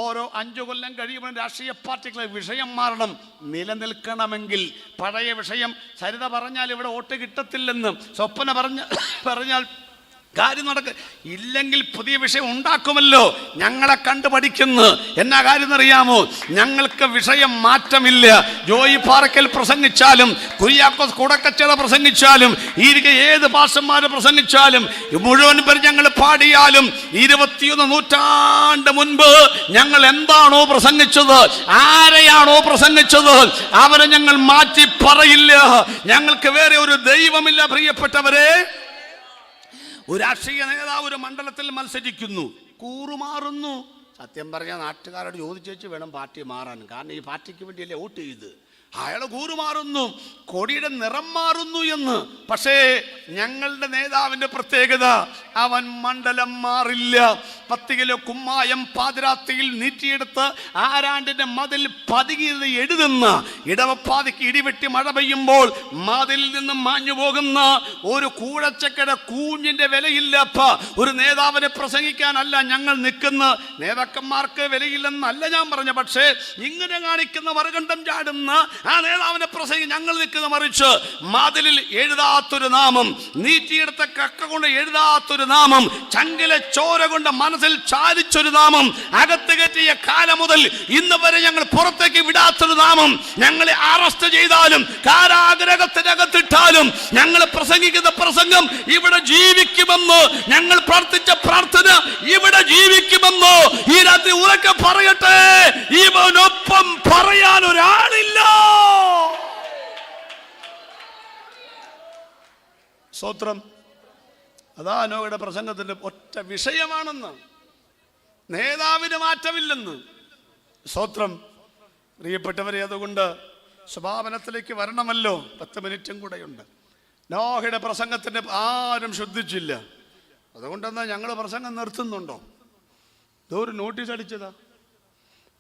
ഓരോ 5 കൊല്ലം കഴിയുമ്പോൾ രാഷ്ട്രീയ പാർട്ടികളെ വിഷയം മാറണം. നിലനിൽക്കണമെങ്കിൽ പഴയ വിഷയം സരിത പറഞ്ഞാൽ ഇവിടെ വോട്ട് കിട്ടത്തില്ലെന്ന്, സ്വപ്ന പറഞ്ഞാൽ കാര്യം നടക്ക ഇല്ലെങ്കിൽ പുതിയ വിഷയം ഉണ്ടാക്കുമല്ലോ. ഞങ്ങളെ കണ്ടു പഠിക്കുന്നു. എന്നാ കാര്യം എന്നറിയാമോ? ഞങ്ങൾക്ക് വിഷയം മാറ്റമില്ല. ജോയി പാറക്കൽ പ്രസംഗിച്ചാലും, കുര്യാക്കോസ് കുടക്കച്ചട പ്രസംഗിച്ചാലും, ഈ ഏത് പാസ്റ്റർമാർ പ്രസംഗിച്ചാലും, മുഴുവൻ പേര് ഞങ്ങൾ പാടിയാലും, 21 നൂറ്റാണ്ട് മുൻപ് ഞങ്ങൾ എന്താണോ പ്രസംഗിച്ചത്, ആരെയാണോ പ്രസംഗിച്ചത്, അവരെ ഞങ്ങൾ മാറ്റി പറയില്ല. ഞങ്ങൾക്ക് വേറെ ഒരു ദൈവമില്ല. പ്രിയപ്പെട്ടവരെ, ഒരു രാഷ്ട്രീയ നേതാവ് ഒരു മണ്ഡലത്തിൽ മത്സരിക്കുന്നു, കൂറുമാറുന്നു. സത്യം പറഞ്ഞാൽ നാട്ടുകാരോട് ചോദിച്ചു വേണം പാർട്ടി മാറാൻ. കാരണം ഈ പാർട്ടിക്ക് വേണ്ടിയല്ലേ വോട്ട് ചെയ്ത്. അയാൾ കൂറുമാറുന്നു, കൊടിയുടെ നിറം മാറുന്നു എന്ന്. പക്ഷേ ഞങ്ങളുടെ നേതാവിൻ്റെ പ്രത്യേകത, അവൻ മണ്ഡലം മാറില്ല. 10 കിലോ കുമ്മായം പാതിരാത്രിയിൽ നീറ്റിയെടുത്ത് ആരാണ്ടിന്റെ മതിൽ പതുകിയത് എഴുതുന്ന, ഇടവപ്പാതിക്ക് ഇടിവെട്ടി മഴ പെയ്യുമ്പോൾ മതിലിൽ നിന്നും മാഞ്ഞു പോകുന്ന ഒരു കൂഴച്ചക്കട കൂഞ്ഞിന്റെ വിലയില്ലാത്ത ഒരു നേതാവിനെ പ്രസംഗിക്കാനല്ല ഞങ്ങൾ നിൽക്കുന്ന. നേതാക്കന്മാർക്ക് വിലയില്ലെന്നല്ല ഞാൻ പറഞ്ഞ, പക്ഷേ ഇങ്ങനെ കാണിക്കുന്ന മറുകണ്ഠം ചാടുന്ന ആ നേതാവിനെ പ്രസംഗിച്ച് ഞങ്ങൾ നിൽക്കുന്ന, മറിച്ച് മതിലിൽ എഴുതാത്തൊരു നാമം, നീറ്റിയെടുത്ത കക്ക കൊണ്ട് എഴുതാത്തൊരു നാമം, ചങ്കിലെ ചോര കൊണ്ട് മനസ്സിൽ ചാലിച്ച അടച്ചൊരു നാമം, അകത്ത് കയറ്റിയ കാലം മുതൽ ഇന്ന് വരെ ഞങ്ങൾ പുറത്തേക്ക് വിടാത്തൊരു നാമം. ഞങ്ങളെ അറസ്റ്റ് ചെയ്താലും കാരാഗ്രഹത്തിനകത്തിട്ടാലും ഞങ്ങൾ പ്രസംഗിക്കുന്ന പ്രസംഗം ഇവിടെ ജീവിക്കുമെന്ന്, ഞങ്ങൾ പ്രാർത്ഥിച്ച പ്രാർത്ഥന ഇവിടെ ജീവിക്കുമെന്ന് ഈ രാത്രി ഉറക്കെ പറയട്ടെ. ഇവനൊപ്പം പറയാൻ ഒരാളില്ല. സ്തോത്രം. അതാ നോയുടെ പ്രസംഗത്തിന്റെ ഒറ്റ വിഷയമാണെന്ന്, നേതാവിന് മാറ്റമില്ലെന്ന്. സ്തോത്രം. പ്രിയപ്പെട്ടവരെ, അതുകൊണ്ട് സ്വഭാവനത്തിലേക്ക് വരണമല്ലോ. 10 മിനിറ്റും കൂടെയുണ്ട്. നോഹയുടെ പ്രസംഗത്തിന്റെ ആരും ശ്രദ്ധിച്ചില്ല. അതുകൊണ്ടെന്നാ ഞങ്ങൾ പ്രസംഗം നിർത്തുന്നുണ്ടോ? ഇതൊരു നോട്ടീസ് അടിച്ചതാ.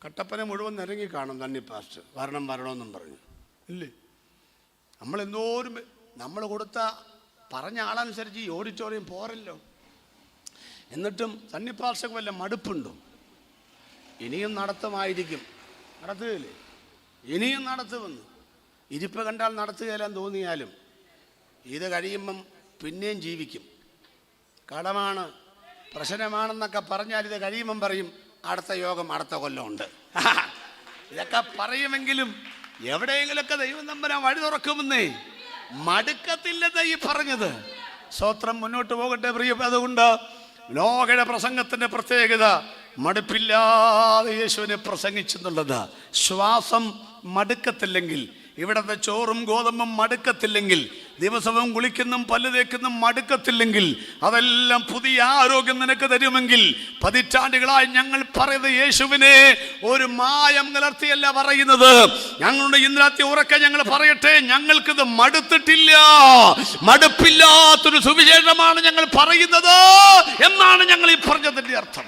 കട്ടപ്പന മുഴുവൻ നിരങ്ങി കാണും തണ്ണി പാസ്റ്റ് വരണമെന്നും പറഞ്ഞു. ഇല്ലേ? നമ്മളെന്തോരും നമ്മൾ കൊടുത്ത പറഞ്ഞ ആളനുസരിച്ച് ഈ ഓഡിറ്റോറിയം പോരല്ലോ. എന്നിട്ടും തണ്ണിപ്പാർഷക്ക് വല്ല മടുപ്പുണ്ടോ? ഇനിയും നടത്തുമായിരിക്കും. നടത്തുകയില്ലേ? ഇനിയും നടത്തുമെന്ന്. ഇരിപ്പ് കണ്ടാൽ നടത്തുകയില്ലെന്ന് തോന്നിയാലും ഇത് കഴിയുമ്പം പിന്നെയും ജീവിക്കും. കടമാണ്, പ്രശ്നമാണെന്നൊക്കെ പറഞ്ഞാൽ ഇത് കഴിയുമ്പം പറയും അടുത്ത യോഗം അടുത്ത കൊല്ലമുണ്ട്. ഇതൊക്കെ പറയുമെങ്കിലും എവിടെയെങ്കിലൊക്കെ ദൈവം തമ്പുരാൻ വഴി തുറക്കുമെന്നേ. മടുക്കത്തില്ലെന്ന് ഈ പറഞ്ഞത്. സ്തോത്രം. മുന്നോട്ട് പോകട്ടെ പ്രിയ. അതുകൊണ്ട് നോഹയുടെ പ്രസംഗത്തിന്റെ പ്രത്യേകത മടുപ്പില്ലാതെ യേശുവിനെ പ്രസംഗിച്ചെന്നുള്ളത്. ശ്വാസം മടുക്കത്തില്ലെങ്കിൽ, ഇവിടത്തെ ചോറും ഗോതമ്പും മടുക്കത്തില്ലെങ്കിൽ, ദിവസവും കുളിക്കുന്നും പല്ല് തേക്കുന്നും മടുക്കത്തില്ലെങ്കിൽ, അതെല്ലാം പുതിയ ആരോഗ്യം നിനക്ക് തരുമെങ്കിൽ, പതിറ്റാണ്ടുകളായി ഞങ്ങൾ പറയുന്നത് യേശുവിനെ ഒരു മായം കലർത്തിയല്ല പറയുന്നത്. ഞങ്ങളുടെ ഇന്നത്തെ ഉറക്കെ ഞങ്ങൾ പറയട്ടെ, ഞങ്ങൾക്കിത് മടുത്തിട്ടില്ല. മടുപ്പില്ലാത്തൊരു സുവിശേഷമാണ് ഞങ്ങൾ പറയുന്നത് എന്നാണ് ഞങ്ങൾ ഈ പറഞ്ഞതിന്റെ അർത്ഥം.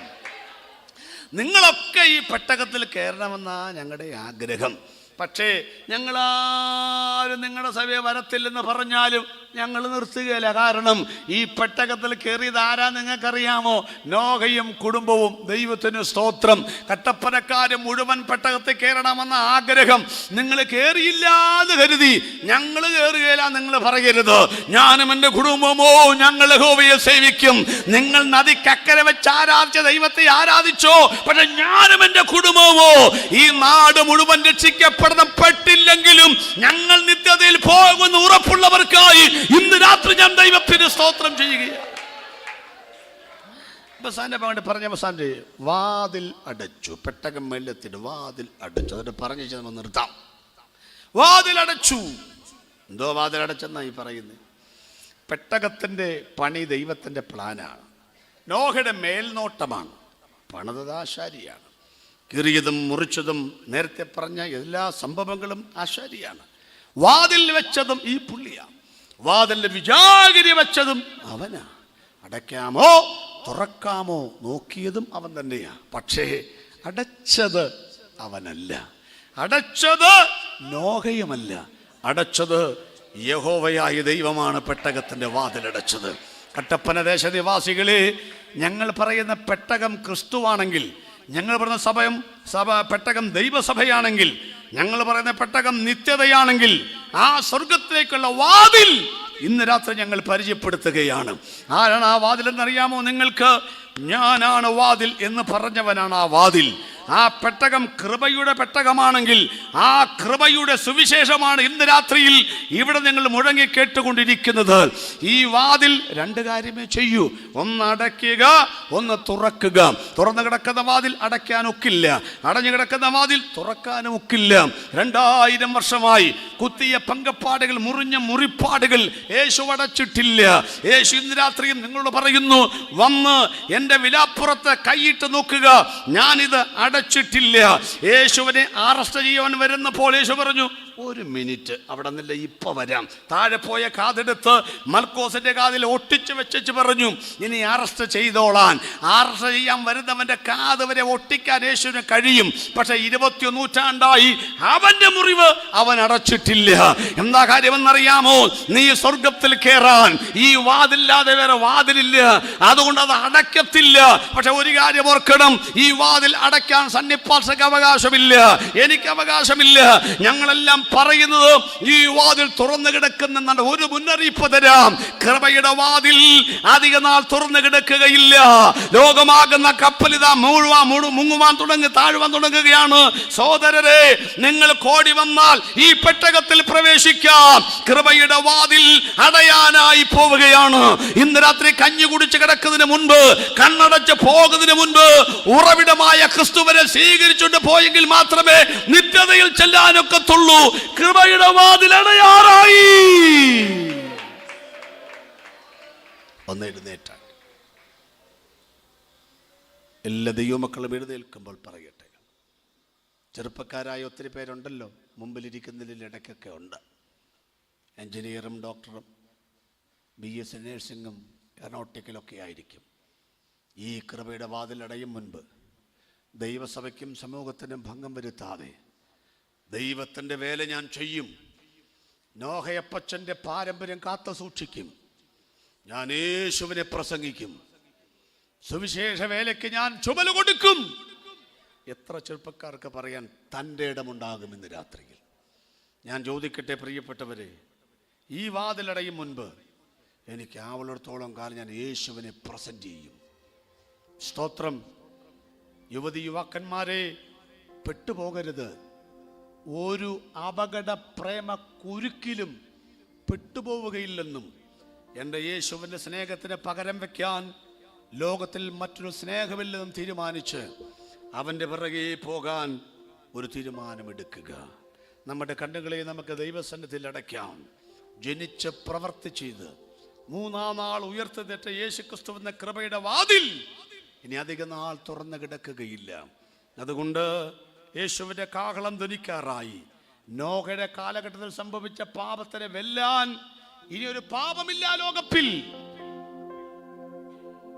നിങ്ങളൊക്കെ ഈ പെട്ടകത്തിൽ കയറണമെന്നാ ഞങ്ങളുടെ ആഗ്രഹം. പക്ഷേ ഞങ്ങളാരും നിങ്ങളുടെ സഭയെ വരത്തില്ലെന്ന് പറഞ്ഞാലും ഞങ്ങൾ നിർത്തുകയില്ല. കാരണം ഈ പെട്ടകത്തിൽ കയറിയത് ആരാ നിങ്ങൾക്കറിയാമോ? നോഹയും കുടുംബവും. ദൈവത്തിന് സ്തോത്രം. കട്ടപ്പനക്കാരും മുഴുവൻ പെട്ടകത്തിൽ കയറണമെന്ന ആഗ്രഹം. നിങ്ങൾ കയറിയില്ലാന്ന് കരുതി ഞങ്ങൾ കയറുകയില്ല നിങ്ങൾ പറയരുത്. ഞാനും എൻ്റെ കുടുംബമോ ഞങ്ങൾ യഹോവയെ സേവിക്കും. നിങ്ങൾ നദിക്കക്കരെ വെച്ച് ആരാധിച്ച ദൈവത്തെ ആരാധിച്ചോ, പക്ഷെ ഞാനും എൻ്റെ കുടുംബമോ ഈ നാട് മുഴുവൻ രക്ഷിക്കപ്പെട്ടില്ലെങ്കിലും ഞങ്ങൾ നിത്യതയിൽ പോകുന്ന ഉറപ്പുള്ളവർക്കായി ഇന്ന് രാത്രി ഞാൻ ദൈവത്തിന് സ്തോത്രം ചെയ്യുകയാണ്. പറഞ്ഞ അവസാനം വാതിൽ അടച്ചു. പെട്ടകം വെള്ളത്തിന് വാതിൽ അടച്ചു. അതിന് പറഞ്ഞു നമുക്ക് നിർത്താം. വാതിൽ അടച്ചു. എന്തോ വാതിൽ അടച്ചെന്നായി പറയുന്നത്? പെട്ടകത്തിന്റെ പണി ദൈവത്തിന്റെ പ്ലാനാണ്. നോഹയുടെ മേൽനോട്ടമാണ്. പണിതത് ആശാരിയാണ്. കീറിയതും മുറിച്ചതും നേരത്തെ പറഞ്ഞ എല്ലാ സംഭവങ്ങളും ആശാരിയാണ്. വാതിൽ വെച്ചതും ഈ പുള്ളിയാണ്. വാതിലിന്റെ വിജാഗിരി വെച്ചതും അവനാ. അടയ്ക്കാമോ തുറക്കാമോ നോക്കിയതും അവൻ തന്നെയാ. പക്ഷേ അടച്ചത് അവനല്ല. അടച്ചത് നോഹയുമല്ല. അടച്ചത് യഹോവയായ ദൈവമാണ്. പെട്ടകത്തിന്റെ വാതിലടച്ചത്. കട്ടപ്പന ദേശനിവാസികളെ, ഞങ്ങൾ പറയുന്ന പെട്ടകം ക്രിസ്തുവാണെങ്കിൽ, ഞങ്ങൾ പറയുന്ന സഭ പെട്ടകം ദൈവസഭയാണെങ്കിൽ, ഞങ്ങൾ പറയുന്ന പെട്ടകം നിത്യതയാണെങ്കിൽ, ആ സ്വർഗത്തിലേക്കുള്ള വാതിൽ ഇന്ന് രാത്രി ഞങ്ങൾ പരിചയപ്പെടുത്തുകയാണ്. ആരാണ് ആ വാതിൽ എന്നറിയാമോ നിങ്ങൾക്ക്? ഞാനാണ് വാതിൽ എന്ന് പറഞ്ഞവനാണ് ആ വാതിൽ. ആ പെട്ടകം കൃപയുടെ പെട്ടകമാണെങ്കിൽ ആ കൃപയുടെ സുവിശേഷമാണ് ഇന്ന് രാത്രിയിൽ ഇവിടെ ഞങ്ങൾ മുഴങ്ങി കേട്ടുകൊണ്ടിരിക്കുന്നത്. ഈ വാതിൽ രണ്ട് കാര്യമേ ചെയ്യൂ. ഒന്ന് അടയ്ക്കുക, ഒന്ന് തുറക്കുക. തുറന്നു കിടക്കുന്ന വാതിൽ അടയ്ക്കാനൊക്കില്ല, അടഞ്ഞു കിടക്കുന്ന വാതിൽ തുറക്കാനും ഒക്കില്ല. 2000 വർഷമായി കുത്തിയ പങ്കപ്പാടുകൾ, മുറിഞ്ഞ മുറിപ്പാടുകൾ യേശു അടച്ചിട്ടില്ല. യേശു ഇന്ന് രാത്രിയും നിങ്ങളോട് പറയുന്നു, വന്ന് എൻ്റെ വിലാപ്പുറത്ത് കൈയിട്ട് നോക്കുക, ഞാനിത് അടച്ചിട്ടില്ല. യേശുവിനെ അറസ്റ്റ് ചെയ്യാൻ വരുന്നപ്പോൾ യേശു പറഞ്ഞു, 1 മിനിറ്റ് അവിടെ നിന്നില്ല, ഇപ്പൊ വരാം. താഴെ പോയ കാതെടുത്ത് മൽക്കോസിന്റെ കാതിൽ ഒട്ടിച്ചു വെച്ചു പറഞ്ഞു, ഇനി അറസ്റ്റ് ചെയ്തോളാൻ. അറസ്റ്റ് ചെയ്യാൻ വരുന്നവന്റെ കാത് വരെ ഒട്ടിക്കാൻ യേശുവിന് കഴിയും. പക്ഷെ 21 നൂറ്റാണ്ടായി അവന്റെ മുറിവ് അവൻ അടച്ചിട്ടില്ല. എന്താ കാര്യമെന്നറിയാമോ? നീ സ്വർഗത്തിൽ കയറാൻ ഈ വാതില്ലാതെ വേറെ വാതിലില്ല. അതുകൊണ്ട് അത് അടയ്ക്കത്തില്ല. പക്ഷെ ഒരു കാര്യം ഓർക്കണം, ഈ വാതിൽ അടയ്ക്കാൻ പറയാൻ സന്നിപ്പാർഷക്ക് അവകാശമില്ല, എനിക്ക് അവകാശമില്ല. ഞങ്ങളെല്ലാം പറയുന്നത് ഈ വാതിൽ തുറന്നു കിടക്കുന്ന ഒരു മുന്നറിയിപ്പ് തരാം. കൃപയുടെ വാതിൽ അധിക നാൾ തുറന്നു കിടക്കുകയില്ല. ലോകമാകുന്ന കപ്പൽ ഇതാ മുങ്ങുവാൻ താഴുവാൻ തുടങ്ങുകയാണ്. സഹോദരരെ, നിങ്ങൾ കോടി വന്നാൽ ഈ പെട്ടകത്തിൽ പ്രവേശിക്കാം. കൃപയുടെ വാതിൽ അടയാനായി പോവുകയാണ്. ഇന്ന് രാത്രി കഞ്ഞി കുടിച്ച് കിടക്കുന്നതിന് മുൻപ്, കണ്ണടച്ച് പോകുന്നതിന് മുൻപ് ഉറവിടമായ ക്രിസ്തുവിനെ സ്വീകരിച്ചുകൊണ്ട് പോയെങ്കിൽ മാത്രമേ നിത്യതയിൽ ചെല്ലാനൊക്കത്തുള്ളൂ. കൃപയുടെ വാതിൽ അടയാറായി. ഒന്ന് എഴുന്നേറ്റാൽ എല്ലാ ദൈവമക്കളും എഴുന്നേൽക്കുമ്പോൾ പറയട്ടെ. ചെറുപ്പക്കാരായ ഒത്തിരി പേരുണ്ടല്ലോ, മുമ്പിലിരിക്കുന്നതിൽ ഇടയ്ക്കൊക്കെ ഉണ്ട്. എൻജിനീയറും ഡോക്ടറും BS നേഴ്സിംഗും എയറോനോട്ടിക്കലൊക്കെ ആയിരിക്കും. ഈ കൃപയുടെ വാതിലടയും മുൻപ് ദൈവസഭയ്ക്കും സമൂഹത്തിനും ഭംഗം വരുത്താതെ ദൈവത്തിൻ്റെ വേല ഞാൻ ചെയ്യും. നോഹയപ്പച്ചൻ്റെ പാരമ്പര്യം കാത്തു സൂക്ഷിക്കും. ഞാൻ യേശുവിനെ പ്രസംഗിക്കും. സുവിശേഷ വേലയ്ക്ക് ഞാൻ ചുമല് കൊടുക്കും. എത്ര ചെറുപ്പക്കാർക്ക് പറയാൻ തൻ്റെ ഇടമുണ്ടാകും ഇന്ന് രാത്രിയിൽ? ഞാൻ ചോദിക്കട്ടെ പ്രിയപ്പെട്ടവരെ, ഈ വാതിലടയും മുൻപ് എനിക്ക് ആവുള്ളിടത്തോളം കാലം ഞാൻ യേശുവിനെ പ്രസന്റ് ചെയ്യും. സ്തോത്രം. യുവതി യുവാക്കന്മാരെ, പെട്ടുപോകരുത്. ഒരു അപകട പ്രേമ കുരുക്കിലും പെട്ടുപോവുകയില്ലെന്നും എൻ്റെ യേശുവിൻ്റെ സ്നേഹത്തിന് പകരം വയ്ക്കാൻ ലോകത്തിൽ മറ്റൊരു സ്നേഹമില്ലെന്നും തീരുമാനിച്ച് അവൻ്റെ പിറകെ പോകാൻ ഒരു തീരുമാനമെടുക്കുക. നമ്മുടെ കണ്ണുകളെ നമുക്ക് ദൈവസന്നിധിയിൽ അടയ്ക്കാം. ജനിച്ച് പ്രവർത്തി ചെയ്ത് 3-ാം നാൾ ഉയർത്തെഴുന്നേറ്റ യേശുക്രിസ്തുവിന്റെ കൃപയുടെ വാതിൽ ഇനി അധിക നാൾ തുറന്നു കിടക്കുകയില്ല. അതുകൊണ്ട് യേശുവിന്റെ കാഹളം ധ്വനിക്കാറായി. നോഹയുടെ കാലഘട്ടത്തിൽ സംഭവിച്ച പാപത്തിനെ വെല്ലാൻ ഇനി ഒരു പാപമില്ല ലോകത്തിൽ.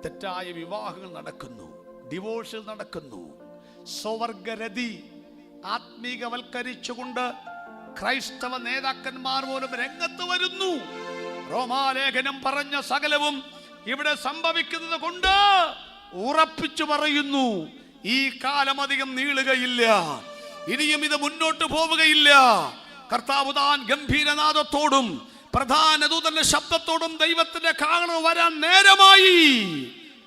തെറ്റായ വിവാഹങ്ങൾ നടക്കുന്നു, ഡിവോഴ്സ് നടക്കുന്നു. സ്വവർഗരതി ആത്മീകവൽക്കരിച്ചുകൊണ്ട് ക്രൈസ്തവ നേതാക്കന്മാർ പോലും രംഗത്ത് വരുന്നു. റോമാലേഖനം പറഞ്ഞ സകലവും ഇവിടെ സംഭവിക്കുന്നത് കൊണ്ട് ഉറപ്പിച്ചു പറയുന്നു, ഈ കാലം അധികം നീളുകയില്ല. ഇനിയും ഇത് മുന്നോട്ട് പോവുകയില്ല. കർത്താവ് താൻ ഗംഭീരനാദത്തോടും പ്രധാന ദൂതന്റെ ശബ്ദത്തോടും ദൈവത്തിന്റെ കാഹളം വരാൻ നേരമായി.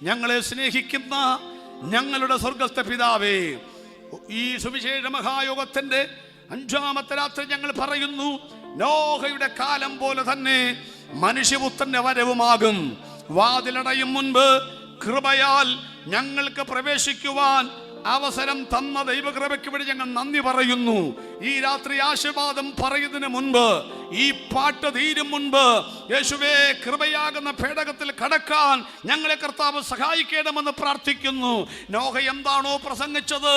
ഞങ്ങളെ സ്നേഹിക്കുന്ന ഞങ്ങളുടെ സ്വർഗസ്ഥ പിതാവേ, ഈ സുവിശേഷ മഹായോഗത്തിന്റെ 5-ാമത്തെ രാത്രി ഞങ്ങൾ പറയുന്നു, നോഹയുടെ കാലം പോലെ തന്നെ മനുഷ്യപുത്രന്റെ വരവുമാകും. വാതിലടയും മുൻപ് കൃപയാൽ ഞങ്ങൾക്ക് പ്രവേശിക്കുവാൻ അവസരം തന്ന ദൈവകൃപയ്ക്ക് വേണ്ടി ഞങ്ങൾ നന്ദി പറയുന്നു. ഈ രാത്രി ആശീർവാദം പറയുന്നതിന് മുൻപ്, ഈ പാട്ട് തീരും മുൻപ്, യേശുവേ കൃപയാകുന്ന പേടകത്തിൽ കടക്കാൻ ഞങ്ങളെ കർത്താവ് സഹായിക്കണമെന്ന് പ്രാർത്ഥിക്കുന്നു. നോഹ എന്താണോ പ്രസംഗിച്ചത്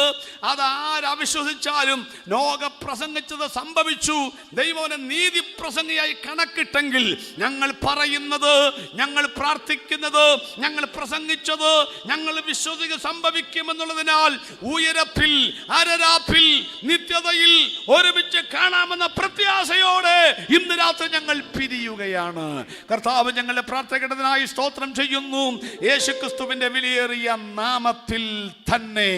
അത് ആരവിശ്വസിച്ചാലും നോഹ പ്രസംഗിച്ചത് സംഭവിച്ചു. ദൈവനെ നീതി പ്രസംഗിയായി കണക്കിട്ടെങ്കിൽ ഞങ്ങൾ പറയുന്നത്, ഞങ്ങൾ പ്രാർത്ഥിക്കുന്നത്, ഞങ്ങൾ പ്രസംഗിച്ചത്, ഞങ്ങൾ വിശ്വസിക്കുക സംഭവിക്കുമെന്നുള്ളതിനാൽ ഉയരപ്പിൽ അരരാപ്പിൽ നിത്യതയിൽ ഒരുമിച്ച് കാണാമെന്ന പ്രത്യാശയോടെ ഇന്ന് രാത്രി ഞങ്ങൾ പിരിയുകയാണ്. കർത്താവ് ഞങ്ങളുടെ പ്രാർത്ഥനയ്ക്കായി സ്തോത്രം ചെയ്യുന്നു. യേശുക്രിസ്തുവിന്റെ വിലയേറിയ നാമത്തിൽ തന്നെ.